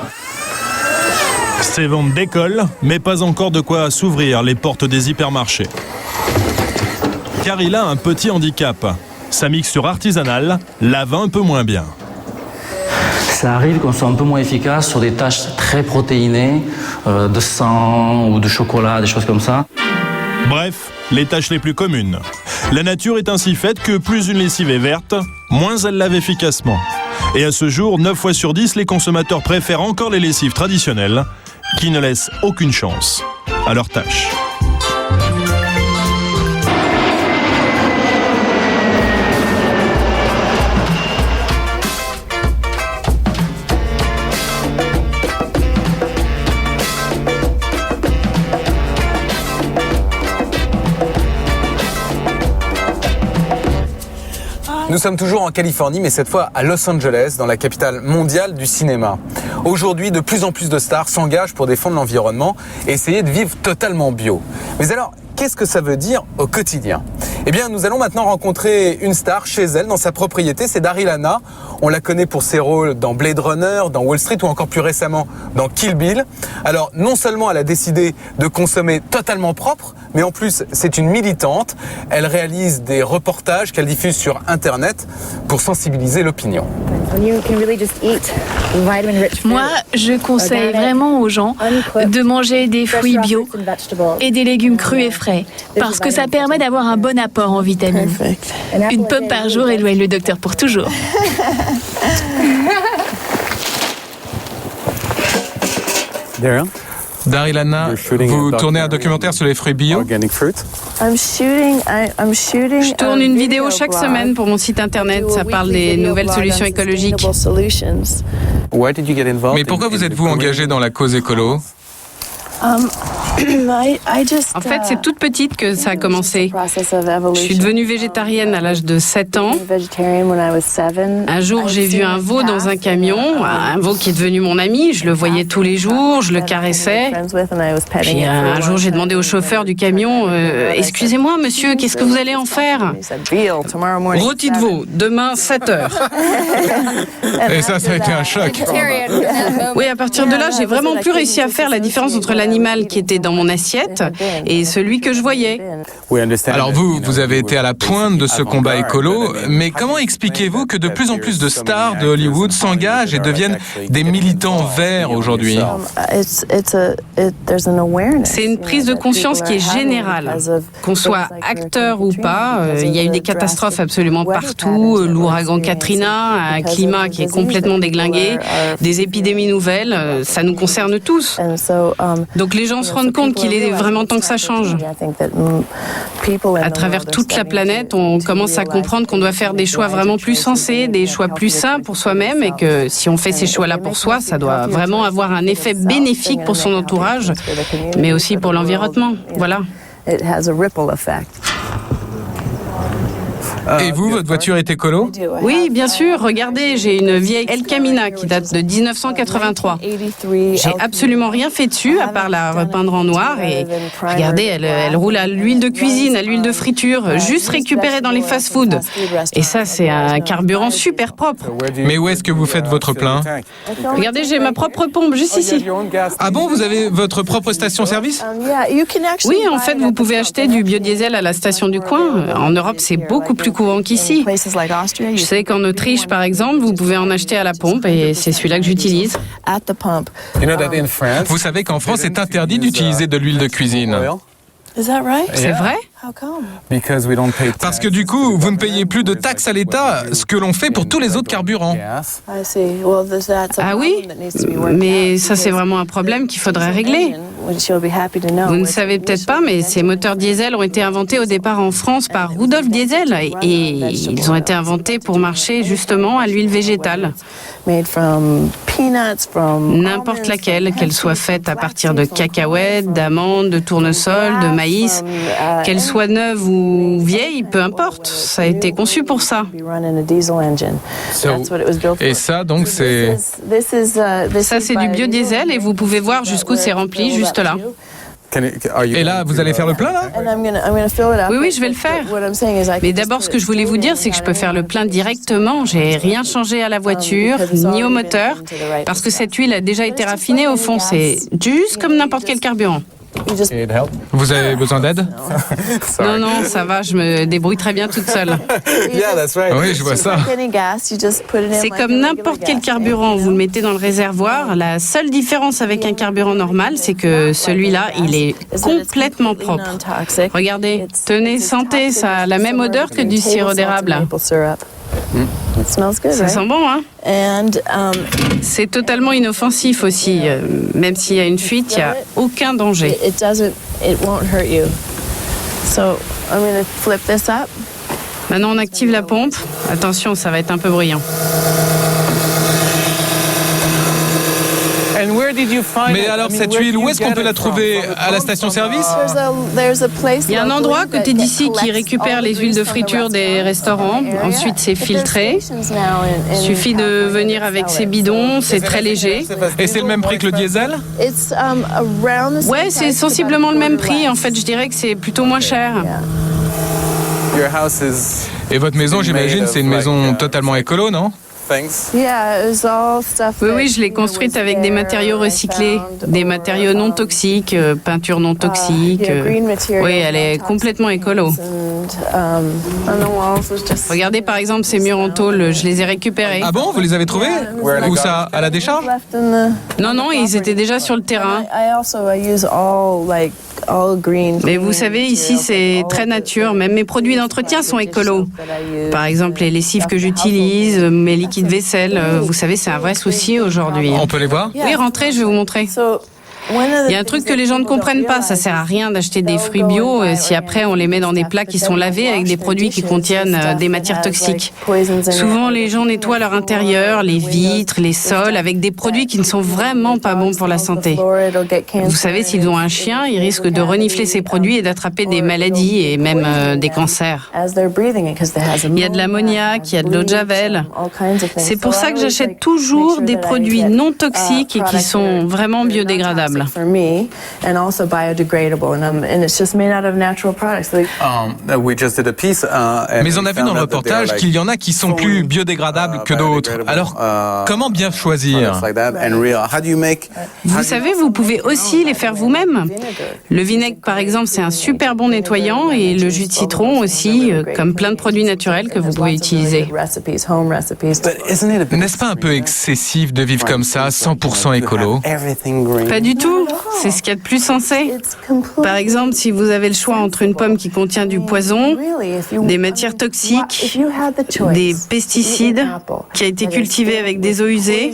Ces ventes décollent, mais pas encore de quoi s'ouvrir les portes des hypermarchés. Car il a un petit handicap. Sa mixture artisanale lave un peu moins bien. Ça arrive qu'on soit un peu moins efficace sur des tâches très protéinées, de sang ou de chocolat, des choses comme ça. Bref, les tâches les plus communes. La nature est ainsi faite que plus une lessive est verte, moins elle lave efficacement. Et à ce jour, 9 fois sur 10, les consommateurs préfèrent encore les lessives traditionnelles, qui ne laissent aucune chance à leur tâche. Nous sommes toujours en Californie, mais cette fois à Los Angeles, dans la capitale mondiale du cinéma. Aujourd'hui, de plus en plus de stars s'engagent pour défendre l'environnement et essayer de vivre totalement bio. Mais alors, qu'est-ce que ça veut dire au quotidien? Eh bien, nous allons maintenant rencontrer une star chez elle, dans sa propriété, c'est Daryl Hannah. On la connaît pour ses rôles dans Blade Runner, dans Wall Street ou encore plus récemment dans Kill Bill. Alors, non seulement elle a décidé de consommer totalement propre, mais en plus, c'est une militante. Elle réalise des reportages qu'elle diffuse sur Internet pour sensibiliser l'opinion. Moi, je conseille vraiment aux gens de manger des fruits bio et des légumes crus et frais, parce que ça permet d'avoir un bon apport en vitamines. Une pomme par jour éloigne le docteur pour toujours. Daryl Hannah, vous tournez un documentaire sur les fruits bio? Je tourne une vidéo chaque semaine pour mon site internet. Ça parle des nouvelles solutions écologiques. Mais pourquoi vous êtes-vous engagé dans la cause écolo? En fait, c'est toute petite que ça a commencé. Je suis devenue végétarienne à l'âge de 7 ans. Un jour, j'ai vu un veau dans un camion, un veau qui est devenu mon ami. Je le voyais tous les jours, je le caressais. Puis un jour, j'ai demandé au chauffeur du camion, excusez-moi, monsieur, qu'est-ce que vous allez en faire? Rôti de veau, demain 7 heures. Et ça a été un choc. Oui, à partir de là, j'ai vraiment plus réussi à faire la différence entre l'animal qui était dans mon assiette et celui que je voyais. Alors vous avez été à la pointe de ce combat écolo, mais comment expliquez-vous que de plus en plus de stars de Hollywood s'engagent et deviennent des militants verts aujourd'hui? C'est une prise de conscience qui est générale. Qu'on soit acteur ou pas, il y a eu des catastrophes absolument partout, l'ouragan Katrina, un climat qui est complètement déglingué, des épidémies nouvelles, ça nous concerne tous. Donc les gens se rendent compte qu'il est vraiment temps que ça change. À travers toute la planète, on commence à comprendre qu'on doit faire des choix vraiment plus sensés, des choix plus sains pour soi-même, et que si on fait ces choix-là pour soi, ça doit vraiment avoir un effet bénéfique pour son entourage, mais aussi pour l'environnement. Voilà. Et vous, votre voiture est écolo? Oui, bien sûr. Regardez, j'ai une vieille El Camina qui date de 1983. J'ai absolument rien fait dessus, à part la repeindre en noir. Et regardez, elle roule à l'huile de cuisine, à l'huile de friture, juste récupérée dans les fast-foods. Et ça, c'est un carburant super propre. Mais où est-ce que vous faites votre plein? Regardez, j'ai ma propre pompe, juste ici. Ah bon, vous avez votre propre station-service? Oui, en fait, vous pouvez acheter du biodiesel à la station du coin. En Europe, c'est beaucoup plus courant qu'ici. Je sais qu'en Autriche, par exemple, vous pouvez en acheter à la pompe et c'est celui-là que j'utilise. Vous savez qu'en France, c'est interdit d'utiliser de l'huile de cuisine. C'est vrai? Parce que du coup, vous ne payez plus de taxes à l'État, ce que l'on fait pour tous les autres carburants. Ah oui? Mais ça, c'est vraiment un problème qu'il faudrait régler. Vous ne savez peut-être pas, mais ces moteurs diesel ont été inventés au départ en France par Rudolf Diesel et ils ont été inventés pour marcher justement à l'huile végétale. N'importe laquelle, qu'elle soit faite à partir de cacahuètes, d'amandes, de tournesol, de maïs, qu'elle soit neuve ou vieille, peu importe. Ça a été conçu pour ça. Et ça, donc, c'est... Ça, c'est du biodiesel et vous pouvez voir jusqu'où c'est rempli, juste là. Et là, vous allez faire le plein, là? Oui, je vais le faire. Mais d'abord, ce que je voulais vous dire, c'est que je peux faire le plein directement. J'ai rien changé à la voiture, ni au moteur, parce que cette huile a déjà été raffinée. Au fond, c'est juste comme n'importe quel carburant. Vous avez besoin d'aide? Non, ça va, je me débrouille très bien toute seule. Oui, je vois ça. C'est comme n'importe quel carburant, vous le mettez dans le réservoir. La seule différence avec un carburant normal, c'est que celui-là, il est complètement propre. Regardez, tenez, sentez, ça a la même odeur que du sirop d'érable. Ça sent bon, hein? C'est totalement inoffensif aussi. Même s'il y a une fuite, il n'y a aucun danger. Maintenant, on active la pompe. Attention, ça va être un peu bruyant. Mais alors, cette huile, où est-ce qu'on peut la trouver? À la station-service? Il y a un endroit à côté d'ici qui récupère les huiles de friture des restaurants. Ensuite, c'est filtré. Il suffit de venir avec ses bidons, c'est très léger. Et c'est le même prix que le diesel? Ouais, c'est sensiblement le même prix. En fait, je dirais que c'est plutôt moins cher. Et votre maison, j'imagine, c'est une maison totalement écolo, non? Oui, je l'ai construite avec des matériaux recyclés, des matériaux non toxiques, peinture non toxique. Oui, elle est complètement écolo. Regardez par exemple ces murs en tôle, je les ai récupérés. Ah bon, vous les avez trouvés? Où ça? À la décharge? Non, ils étaient déjà sur le terrain. Mais vous savez, ici c'est très nature, même mes produits d'entretien sont écolos. Par exemple, les lessives que j'utilise, mes liquides vaisselle, vous savez, c'est un vrai souci aujourd'hui. On peut les voir? Oui, rentrez, je vais vous montrer. Il y a un truc que les gens ne comprennent pas, ça sert à rien d'acheter des fruits bio si après on les met dans des plats qui sont lavés avec des produits qui contiennent des matières toxiques. Souvent les gens nettoient leur intérieur, les vitres, les sols avec des produits qui ne sont vraiment pas bons pour la santé. Vous savez, s'ils ont un chien, ils risquent de renifler ces produits et d'attraper des maladies et même des cancers. Il y a de l'ammoniac, il y a de l'eau de javel. C'est pour ça que j'achète toujours des produits non toxiques et qui sont vraiment biodégradables. Mais on a vu dans le reportage qu'il y en a qui sont plus biodégradables que d'autres. Alors, comment bien choisir? Vous savez, vous pouvez aussi les faire vous-même. Le vinaigre, par exemple, c'est un super bon nettoyant et le jus de citron aussi, comme plein de produits naturels que vous pouvez utiliser. N'est-ce pas un peu excessif de vivre comme ça, 100% écolo? Pas du tout, c'est ce qu'il y a de plus sensé. Par exemple, si vous avez le choix entre une pomme qui contient du poison, des matières toxiques, des pesticides, qui a été cultivée avec des eaux usées,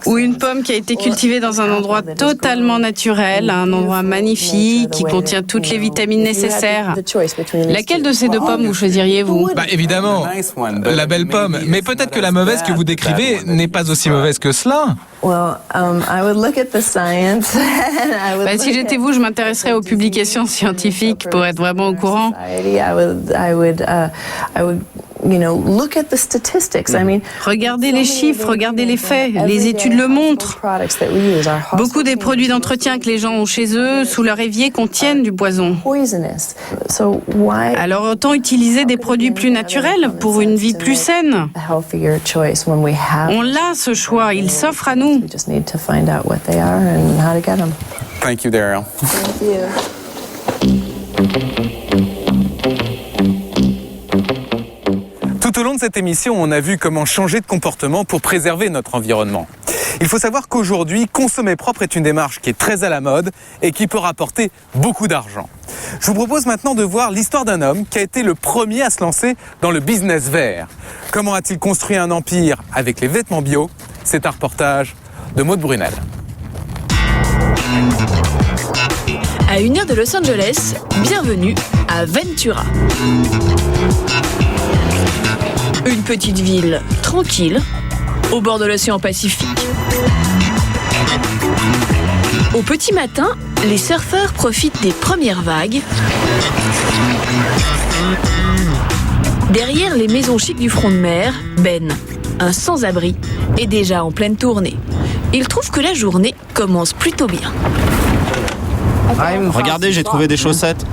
ou une pomme qui a été cultivée dans un endroit totalement naturel, un endroit magnifique, qui contient toutes les vitamines nécessaires. Laquelle de ces deux pommes vous choisiriez-vous? Évidemment, la belle pomme. Mais peut-être que la mauvaise que vous décrivez n'est pas aussi mauvaise que cela. Si j'étais vous, je m'intéresserais aux publications scientifiques pour être vraiment au courant. Regardez les chiffres, regardez les faits, les études le montrent. Beaucoup des produits d'entretien que les gens ont chez eux, sous leur évier, contiennent du poison. Alors autant utiliser des produits plus naturels pour une vie plus saine. On l'a ce choix, il s'offre à nous. Thank you, Daryl. Tout au long de cette émission, on a vu comment changer de comportement pour préserver notre environnement. Il faut savoir qu'aujourd'hui, consommer propre est une démarche qui est très à la mode et qui peut rapporter beaucoup d'argent. Je vous propose maintenant de voir l'histoire d'un homme qui a été le premier à se lancer dans le business vert. Comment a-t-il construit un empire avec les vêtements bio? C'est un reportage de Maud Brunel. À 1 heure de Los Angeles, bienvenue à Ventura. Une petite ville tranquille, au bord de l'océan Pacifique. Au petit matin, les surfeurs profitent des premières vagues. Derrière les maisons chics du front de mer, Ben, un sans-abri, est déjà en pleine tournée. Il trouve que la journée commence plutôt bien. Regardez, j'ai trouvé des chaussettes.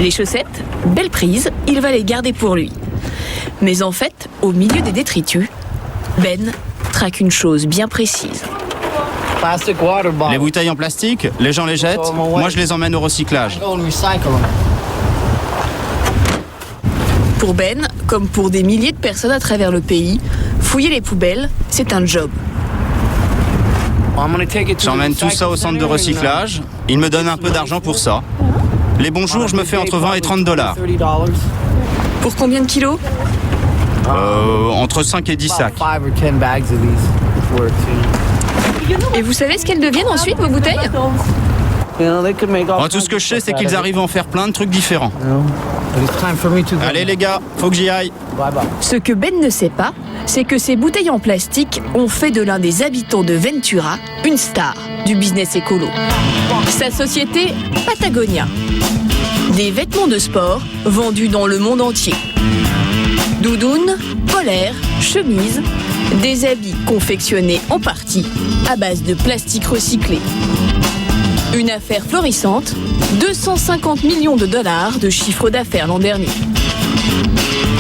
Les chaussettes, belle prise, il va les garder pour lui. Mais en fait, au milieu des détritus, Ben traque une chose bien précise. Les bouteilles en plastique, les gens les jettent, moi je les emmène au recyclage. Pour Ben, comme pour des milliers de personnes à travers le pays, fouiller les poubelles, c'est un job. J'emmène tout ça au centre de recyclage, ils me donnent un peu d'argent pour ça. Les bons jours, je me fais entre 20 et 30 $. Pour combien de kilos? Entre 5 et 10 sacs. Et vous savez ce qu'elles deviennent ensuite, vos bouteilles? Tout ce que je sais, c'est qu'ils arrivent à en faire plein de trucs différents. Allez les gars, faut que j'y aille. Ce que Ben ne sait pas, c'est que ces bouteilles en plastique ont fait de l'un des habitants de Ventura une star du business écolo. Sa société, Patagonia. Des vêtements de sport vendus dans le monde entier. Doudounes, polaires, chemises, des habits confectionnés en partie à base de plastique recyclé. Une affaire florissante, 250 millions de dollars de chiffre d'affaires l'an dernier.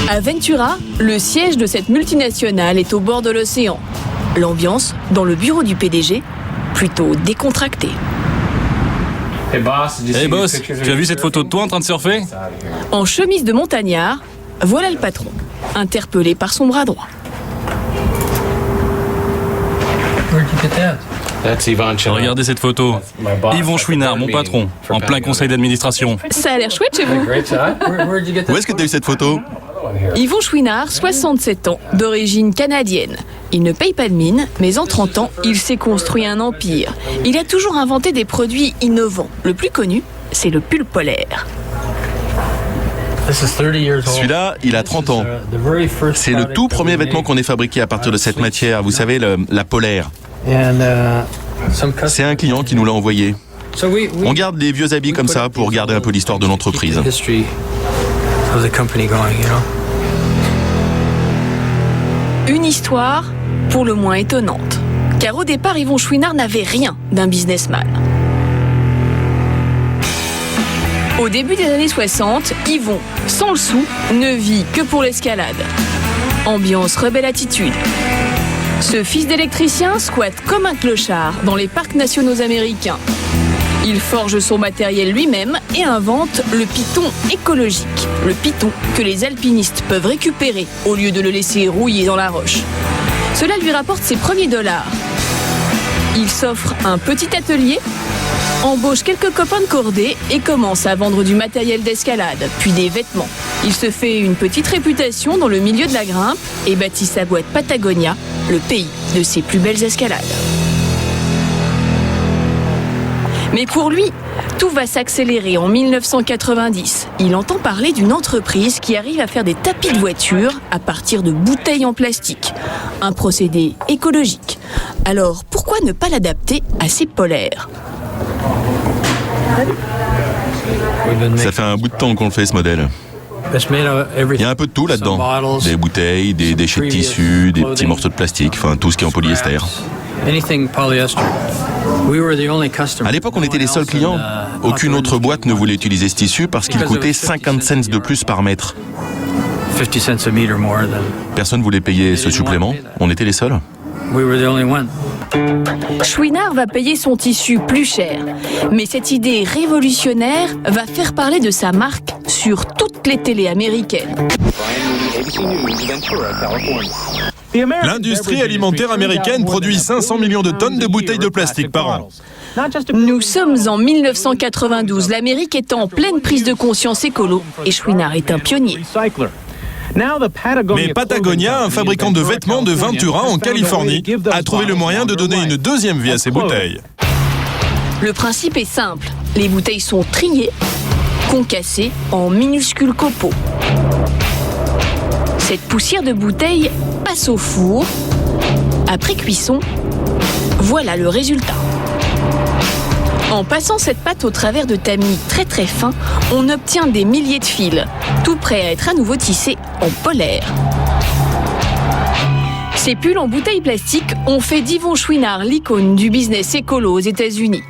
À Ventura, le siège de cette multinationale est au bord de l'océan. L'ambiance, dans le bureau du PDG, plutôt décontractée. Hey boss, tu as vu cette photo de toi en train de surfer? En chemise de montagnard, voilà le patron, interpellé par son bras droit. Regardez cette photo. Yvon Chouinard, mon patron, en plein conseil d'administration. Ça a l'air chouette chez vous. Où est-ce que tu as eu cette photo? Yvon Chouinard, 67 ans, d'origine canadienne. Il ne paye pas de mine, mais en 30 ans, il s'est construit un empire. Il a toujours inventé des produits innovants. Le plus connu, c'est le pull polaire. Celui-là, il a 30 ans. C'est le tout premier vêtement qu'on ait fabriqué à partir de cette matière, vous savez, la polaire. C'est un client qui nous l'a envoyé. On garde les vieux habits comme ça pour garder un peu l'histoire de l'entreprise. Une histoire pour le moins étonnante. Car au départ, Yvon Chouinard n'avait rien d'un businessman. Au début des années 60, Yvon, sans le sou, ne vit que pour l'escalade. Ambiance rebelle attitude. Ce fils d'électricien squatte comme un clochard dans les parcs nationaux américains. Il forge son matériel lui-même et invente le piton écologique. Le piton que les alpinistes peuvent récupérer au lieu de le laisser rouiller dans la roche. Cela lui rapporte ses premiers dollars. Il s'offre un petit atelier, embauche quelques copains de cordée et commence à vendre du matériel d'escalade, puis des vêtements. Il se fait une petite réputation dans le milieu de la grimpe et bâtit sa boîte Patagonia, le pays de ses plus belles escalades. Mais pour lui, tout va s'accélérer en 1990. Il entend parler d'une entreprise qui arrive à faire des tapis de voiture à partir de bouteilles en plastique. Un procédé écologique. Alors pourquoi ne pas l'adapter à ces polaires ? Ça fait un bout de temps qu'on le fait, ce modèle. Il y a un peu de tout là-dedans. Des bouteilles, des déchets de tissu, des petits morceaux de plastique, enfin tout ce qui est en polyester. À l'époque, on était les seuls clients. Aucune autre boîte ne voulait utiliser ce tissu parce qu'il coûtait 50 cents de plus par mètre. Personne ne voulait payer ce supplément. On était les seuls. Chouinard va payer son tissu plus cher. Mais cette idée révolutionnaire va faire parler de sa marque sur toutes les télés américaines. L'industrie alimentaire américaine produit 500 millions de tonnes de bouteilles de plastique par an. Nous sommes en 1992, l'Amérique est en pleine prise de conscience écolo et Chouinard est un pionnier. Mais Patagonia, un fabricant de vêtements de Ventura en Californie, a trouvé le moyen de donner une deuxième vie à ces bouteilles. Le principe est simple, les bouteilles sont triées, concassées en minuscules copeaux. Cette poussière de bouteille passe au four. Après cuisson, voilà le résultat. En passant cette pâte au travers de tamis très très fins, on obtient des milliers de fils, tout prêts à être à nouveau tissés en polaire. Ces pulls en bouteilles plastiques ont fait d'Yvon Chouinard l'icône du business écolo aux États-Unis.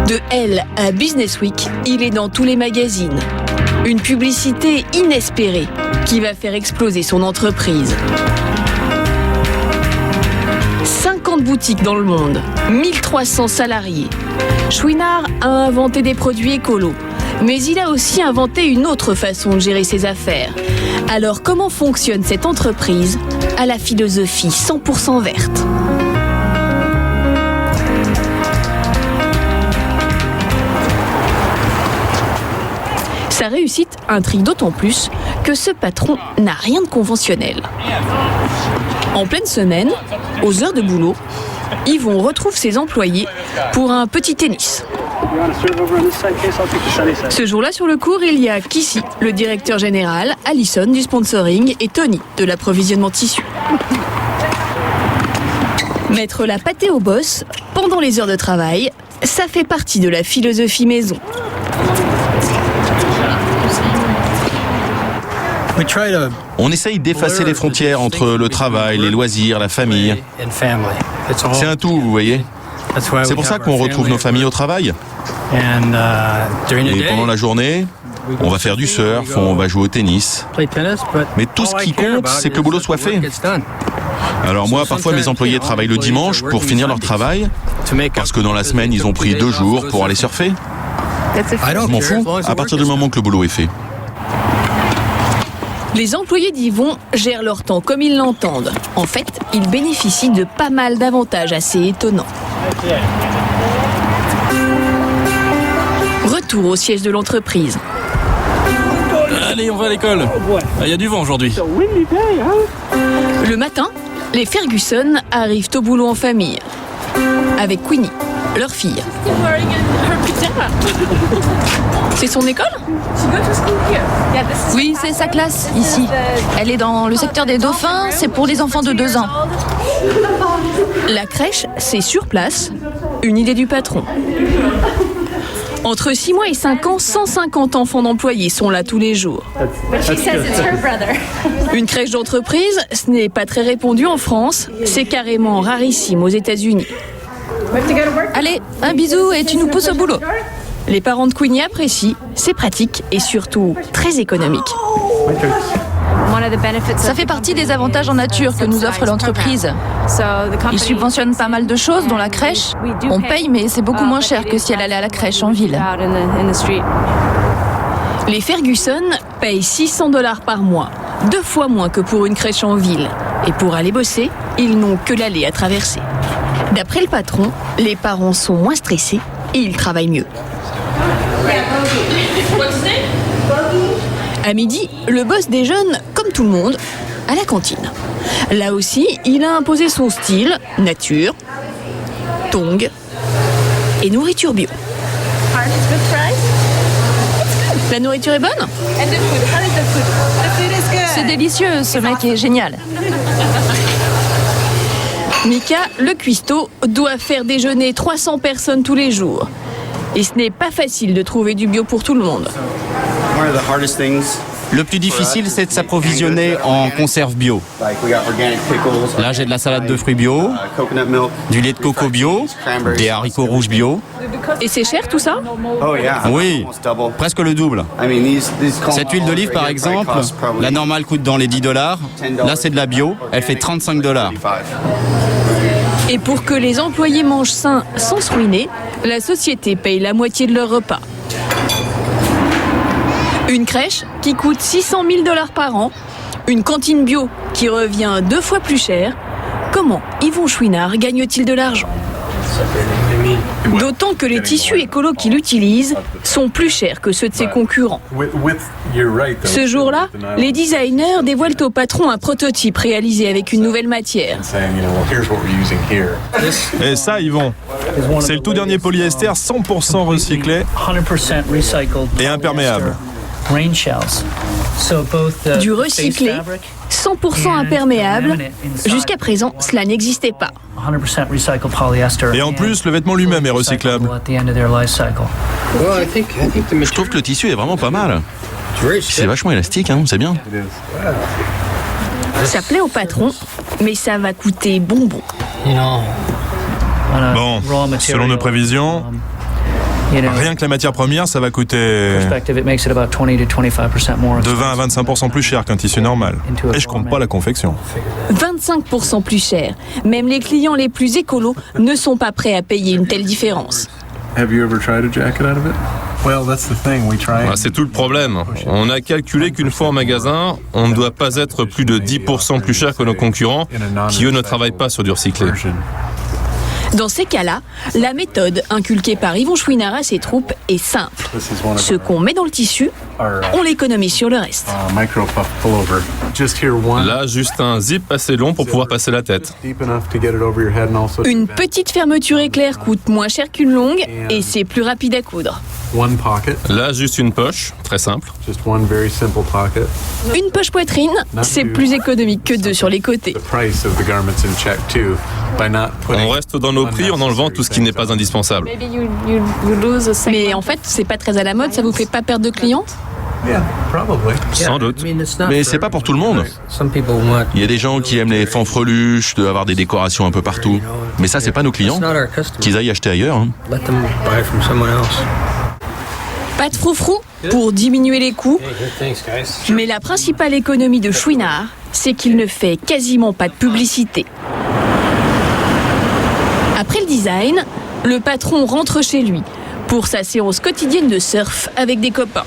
De Elle à Business Week, il est dans tous les magazines. Une publicité inespérée qui va faire exploser son entreprise. 50 boutiques dans le monde, 1300 salariés. Chouinard a inventé des produits écolos, mais il a aussi inventé une autre façon de gérer ses affaires. Alors comment fonctionne cette entreprise à la philosophie 100% verte ? Sa réussite intrigue d'autant plus que ce patron n'a rien de conventionnel. En pleine semaine, aux heures de boulot, Yvon retrouve ses employés pour un petit tennis. Ce jour-là, sur le cours, il y a Kissy, le directeur général, Alison du sponsoring et Tony de l'approvisionnement tissu. Mettre la pâtée au boss pendant les heures de travail, ça fait partie de la philosophie maison. On essaye d'effacer les frontières entre le travail, les loisirs, la famille. C'est un tout, vous voyez. C'est pour ça qu'on retrouve nos familles au travail. Et pendant la journée, on va faire du surf, on va jouer au tennis. Mais tout ce qui compte, c'est que le boulot soit fait. Alors moi, parfois, mes employés travaillent le dimanche pour finir leur travail, parce que dans la semaine, ils ont pris 2 jours pour aller surfer. Je m'en fous, à partir du moment que le boulot est fait. Les employés d'Yvon gèrent leur temps comme ils l'entendent. En fait, ils bénéficient de pas mal d'avantages assez étonnants. Retour au siège de l'entreprise. Allez, on va à l'école. Il y a du vent aujourd'hui. Le matin, les Ferguson arrivent au boulot en famille, avec Queenie, leur fille. C'est son école? Oui, c'est sa classe, ici. Elle est dans le secteur des dauphins, c'est pour les enfants de 2 ans. La crèche, c'est sur place, une idée du patron. Entre 6 mois et 5 ans, 150 enfants d'employés sont là tous les jours. Une crèche d'entreprise, ce n'est pas très répandu en France, c'est carrément rarissime aux États-Unis. Allez, un bisou et tu nous pousses au boulot. Les parents de Queenie apprécient, c'est pratique et surtout très économique. Ça fait partie des avantages en nature que nous offre l'entreprise. Ils subventionnent pas mal de choses, dont la crèche. On paye, mais c'est beaucoup moins cher que si elle allait à la crèche en ville. Les Ferguson payent $600 par mois, 2 fois moins que pour une crèche en ville. Et pour aller bosser, ils n'ont que l'allée à traverser. D'après le patron, les parents sont moins stressés et ils travaillent mieux. À midi, le boss déjeune, comme tout le monde, à la cantine. Là aussi, il a imposé son style, nature, tongs et nourriture bio. La nourriture est bonne? C'est délicieux, ce mec est génial. Mika, le cuistot, doit faire déjeuner 300 personnes tous les jours. Et ce n'est pas facile de trouver du bio pour tout le monde. Le plus difficile, c'est de s'approvisionner en conserve bio. Là, j'ai de la salade de fruits bio, du lait de coco bio, des haricots rouges bio. Et c'est cher tout ça? Oui, presque le double. Cette huile d'olive, par exemple, la normale coûte dans les $10. Là, c'est de la bio, elle fait $35. Et pour que les employés mangent sain sans se ruiner, la société paye la moitié de leur repas. Une crèche qui coûte $600 000 par an, une cantine bio qui revient 2 fois plus cher. Comment Yvon Chouinard gagne-t-il de l'argent? D'autant que les tissus écolos qu'il utilise sont plus chers que ceux de ses concurrents. Ce jour-là, les designers dévoilent au patron un prototype réalisé avec une nouvelle matière. Et ça, Yvon, c'est le tout dernier polyester 100% recyclé et imperméable. Du recyclé, 100% imperméable. Jusqu'à présent, cela n'existait pas. Et en plus, le vêtement lui-même est recyclable. Je trouve que le tissu est vraiment pas mal. C'est vachement élastique, hein, c'est bien. Ça plaît au patron, mais ça va coûter bonbon. Bon, selon nos prévisions, rien que la matière première, ça va coûter de 20 à 25% plus cher qu'un tissu normal. Et je compte pas la confection. 25% plus cher. Même les clients les plus écolos ne sont pas prêts à payer une telle différence. C'est tout le problème. On a calculé qu'une fois en magasin, on ne doit pas être plus de 10% plus cher que nos concurrents qui, eux, ne travaillent pas sur du recyclé. Dans ces cas-là, la méthode inculquée par Yvon Chouinard à ses troupes est simple. Ce qu'on met dans le tissu, on l'économise sur le reste. Là, juste un zip assez long pour pouvoir passer la tête. Une petite fermeture éclair coûte moins cher qu'une longue et c'est plus rapide à coudre. Là, juste une poche, très simple. Une poche poitrine, c'est plus économique que 2 sur les côtés. On reste dans nos prix en enlevant tout ce qui n'est pas indispensable. Mais en fait, c'est pas très à la mode, ça vous fait pas perdre de clients? Sans doute. Mais c'est pas pour tout le monde. Il y a des gens qui aiment les fanfreluches, d'avoir des décorations un peu partout. Mais ça, c'est pas nos clients. Qu'ils aillent acheter ailleurs. Hein. Pas de froufrou pour diminuer les coûts. Mais la principale économie de Chouinard, c'est qu'il ne fait quasiment pas de publicité. Après le design, le patron rentre chez lui pour sa séance quotidienne de surf avec des copains.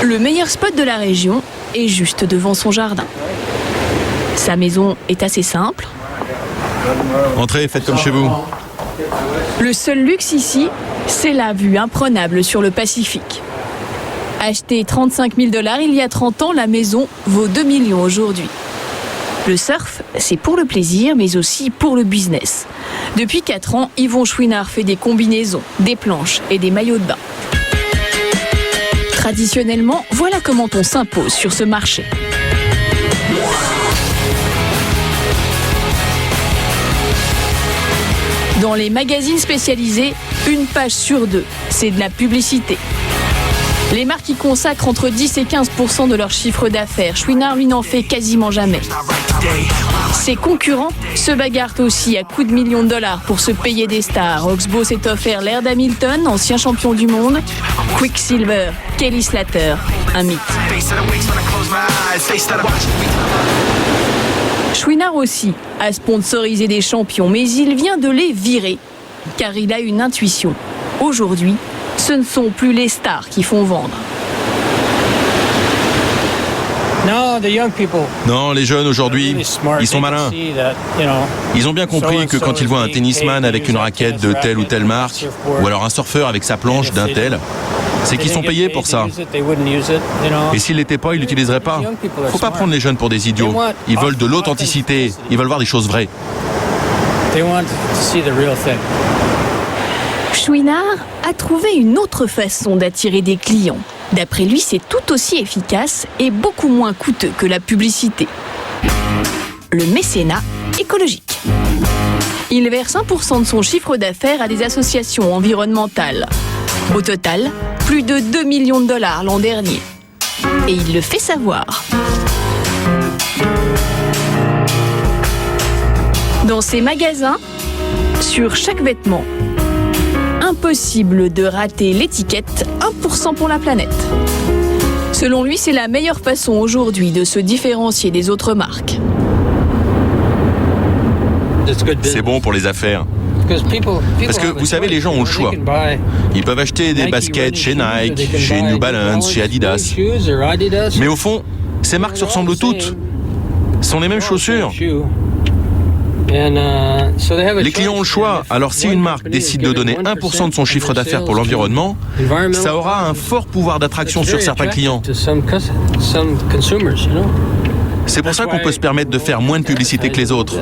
Le meilleur spot de la région est juste devant son jardin. Sa maison est assez simple. Entrez, faites comme chez vous. Le seul luxe ici, c'est la vue imprenable sur le Pacifique. Achetée 35 000 $ il y a 30 ans, la maison vaut 2 millions aujourd'hui. Le surf, c'est pour le plaisir, mais aussi pour le business. Depuis 4 ans, Yvon Chouinard fait des combinaisons, des planches et des maillots de bain. Traditionnellement, voilà comment on s'impose sur ce marché. Dans les magazines spécialisés, une page sur 2, c'est de la publicité. Les marques y consacrent entre 10 et 15% de leur chiffre d'affaires. Chouinard, lui, n'en fait quasiment jamais. Ses concurrents se bagarrent aussi à coups de millions de dollars pour se payer des stars. Oxbow s'est offert Laird Hamilton, ancien champion du monde. Quicksilver, Kelly Slater, un mythe. Chouinard aussi a sponsorisé des champions, mais il vient de les virer, car il a une intuition. Aujourd'hui, ce ne sont plus les stars qui font vendre. Non, les jeunes aujourd'hui, ils sont malins. Ils ont bien compris que quand ils voient un tennisman avec une raquette de telle ou telle marque, ou alors un surfeur avec sa planche d'un tel, c'est qu'ils sont payés pour ça. Et s'ils l'étaient pas, ils l'utiliseraient pas. Faut pas prendre les jeunes pour des idiots. Ils veulent de l'authenticité, ils veulent voir des choses vraies. Chouinard a trouvé une autre façon d'attirer des clients. D'après lui, c'est tout aussi efficace et beaucoup moins coûteux que la publicité. Le mécénat écologique. Il verse 1% de son chiffre d'affaires à des associations environnementales. Au total, plus de 2 millions de $ l'an dernier. Et il le fait savoir. Dans ses magasins, sur chaque vêtement, impossible de rater l'étiquette 1% pour la planète. Selon lui, c'est la meilleure façon aujourd'hui de se différencier des autres marques. C'est bon pour les affaires. Parce que vous savez, les gens ont le choix. Ils peuvent acheter des baskets chez Nike, chez New Balance, chez Adidas. Mais au fond, ces marques se ressemblent toutes. Ce sont les mêmes chaussures. Les clients ont le choix, alors si une marque décide de donner 1% de son chiffre d'affaires pour l'environnement, ça aura un fort pouvoir d'attraction sur certains clients. C'est pour ça qu'on peut se permettre de faire moins de publicité que les autres.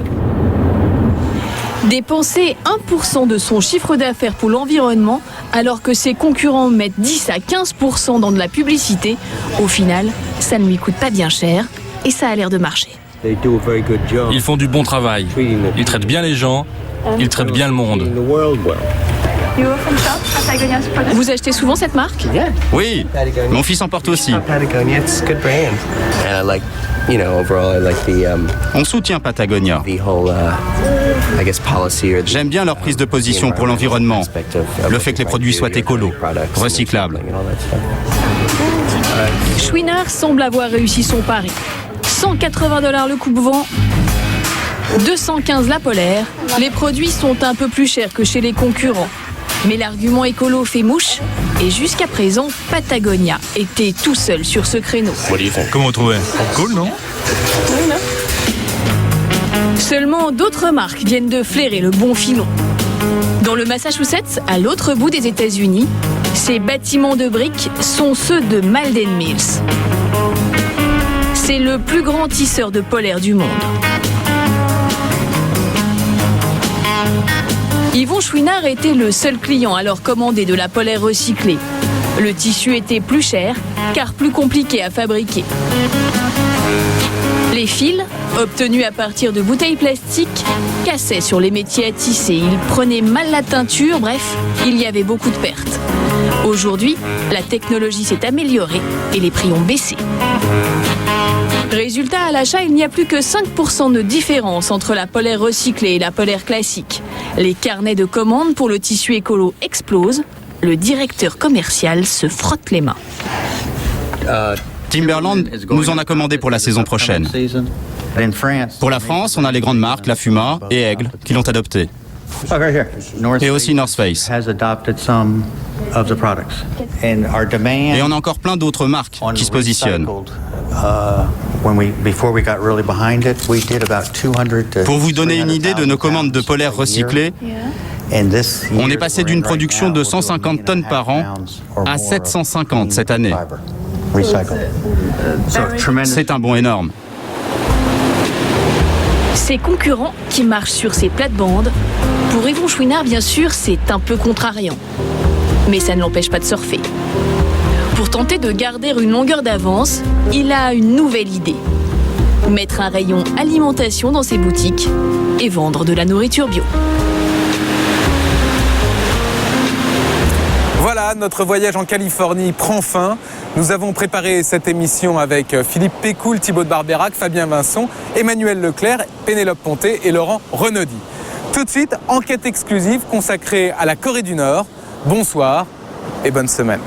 Dépenser 1% de son chiffre d'affaires pour l'environnement, alors que ses concurrents mettent 10 à 15% dans de la publicité, au final, ça ne lui coûte pas bien cher et ça a l'air de marcher. Ils font du bon travail. Ils traitent bien les gens. Ils traitent bien le monde. Vous achetez souvent cette marque? Oui, mon fils en porte aussi. On soutient Patagonia. J'aime bien leur prise de position pour l'environnement. Le fait que les produits soient écolos, recyclables. Chouinard semble avoir réussi son pari. 180 $ le coupe-vent, 215 la polaire. Les produits sont un peu plus chers que chez les concurrents. Mais l'argument écolo fait mouche et jusqu'à présent, Patagonia était tout seul sur ce créneau. Comment vous trouvez? Cool, non? Seulement d'autres marques viennent de flairer le bon filon. Dans le Massachusetts, à l'autre bout des États-Unis, ces bâtiments de briques sont ceux de Malden Mills. C'est le plus grand tisseur de polaire du monde. Yvon Chouinard était le seul client à leur commander de la polaire recyclée. Le tissu était plus cher, car plus compliqué à fabriquer. Les fils, obtenus à partir de bouteilles plastiques, cassaient sur les métiers à tisser. Ils prenaient mal la teinture, bref, il y avait beaucoup de pertes. Aujourd'hui, la technologie s'est améliorée et les prix ont baissé. Résultat, à l'achat, il n'y a plus que 5% de différence entre la polaire recyclée et la polaire classique. Les carnets de commandes pour le tissu écolo explosent. Le directeur commercial se frotte les mains. Timberland nous en a commandé pour la saison prochaine. Pour la France, on a les grandes marques, La Fuma et Aigle, qui l'ont adopté. Et aussi North Face. Et on a encore plein d'autres marques qui se positionnent. Pour vous donner une idée de nos commandes de polaire recyclées, On est passé d'une production de 150 tonnes par an à 750 cette année. C'est un bond énorme. Ses concurrents qui marchent sur ses plates-bandes, pour Yvon Chouinard, bien sûr, c'est un peu contrariant. Mais ça ne l'empêche pas de surfer. Pour tenter de garder une longueur d'avance, il a une nouvelle idée. Mettre un rayon alimentation dans ses boutiques et vendre de la nourriture bio. Voilà, notre voyage en Californie prend fin. Nous avons préparé cette émission avec Philippe Pécoul, Thibaut de Barberac, Fabien Vincent, Emmanuel Leclerc, Pénélope Ponté et Laurent Renaudy. Tout de suite, enquête exclusive consacrée à la Corée du Nord. Bonsoir et bonne semaine.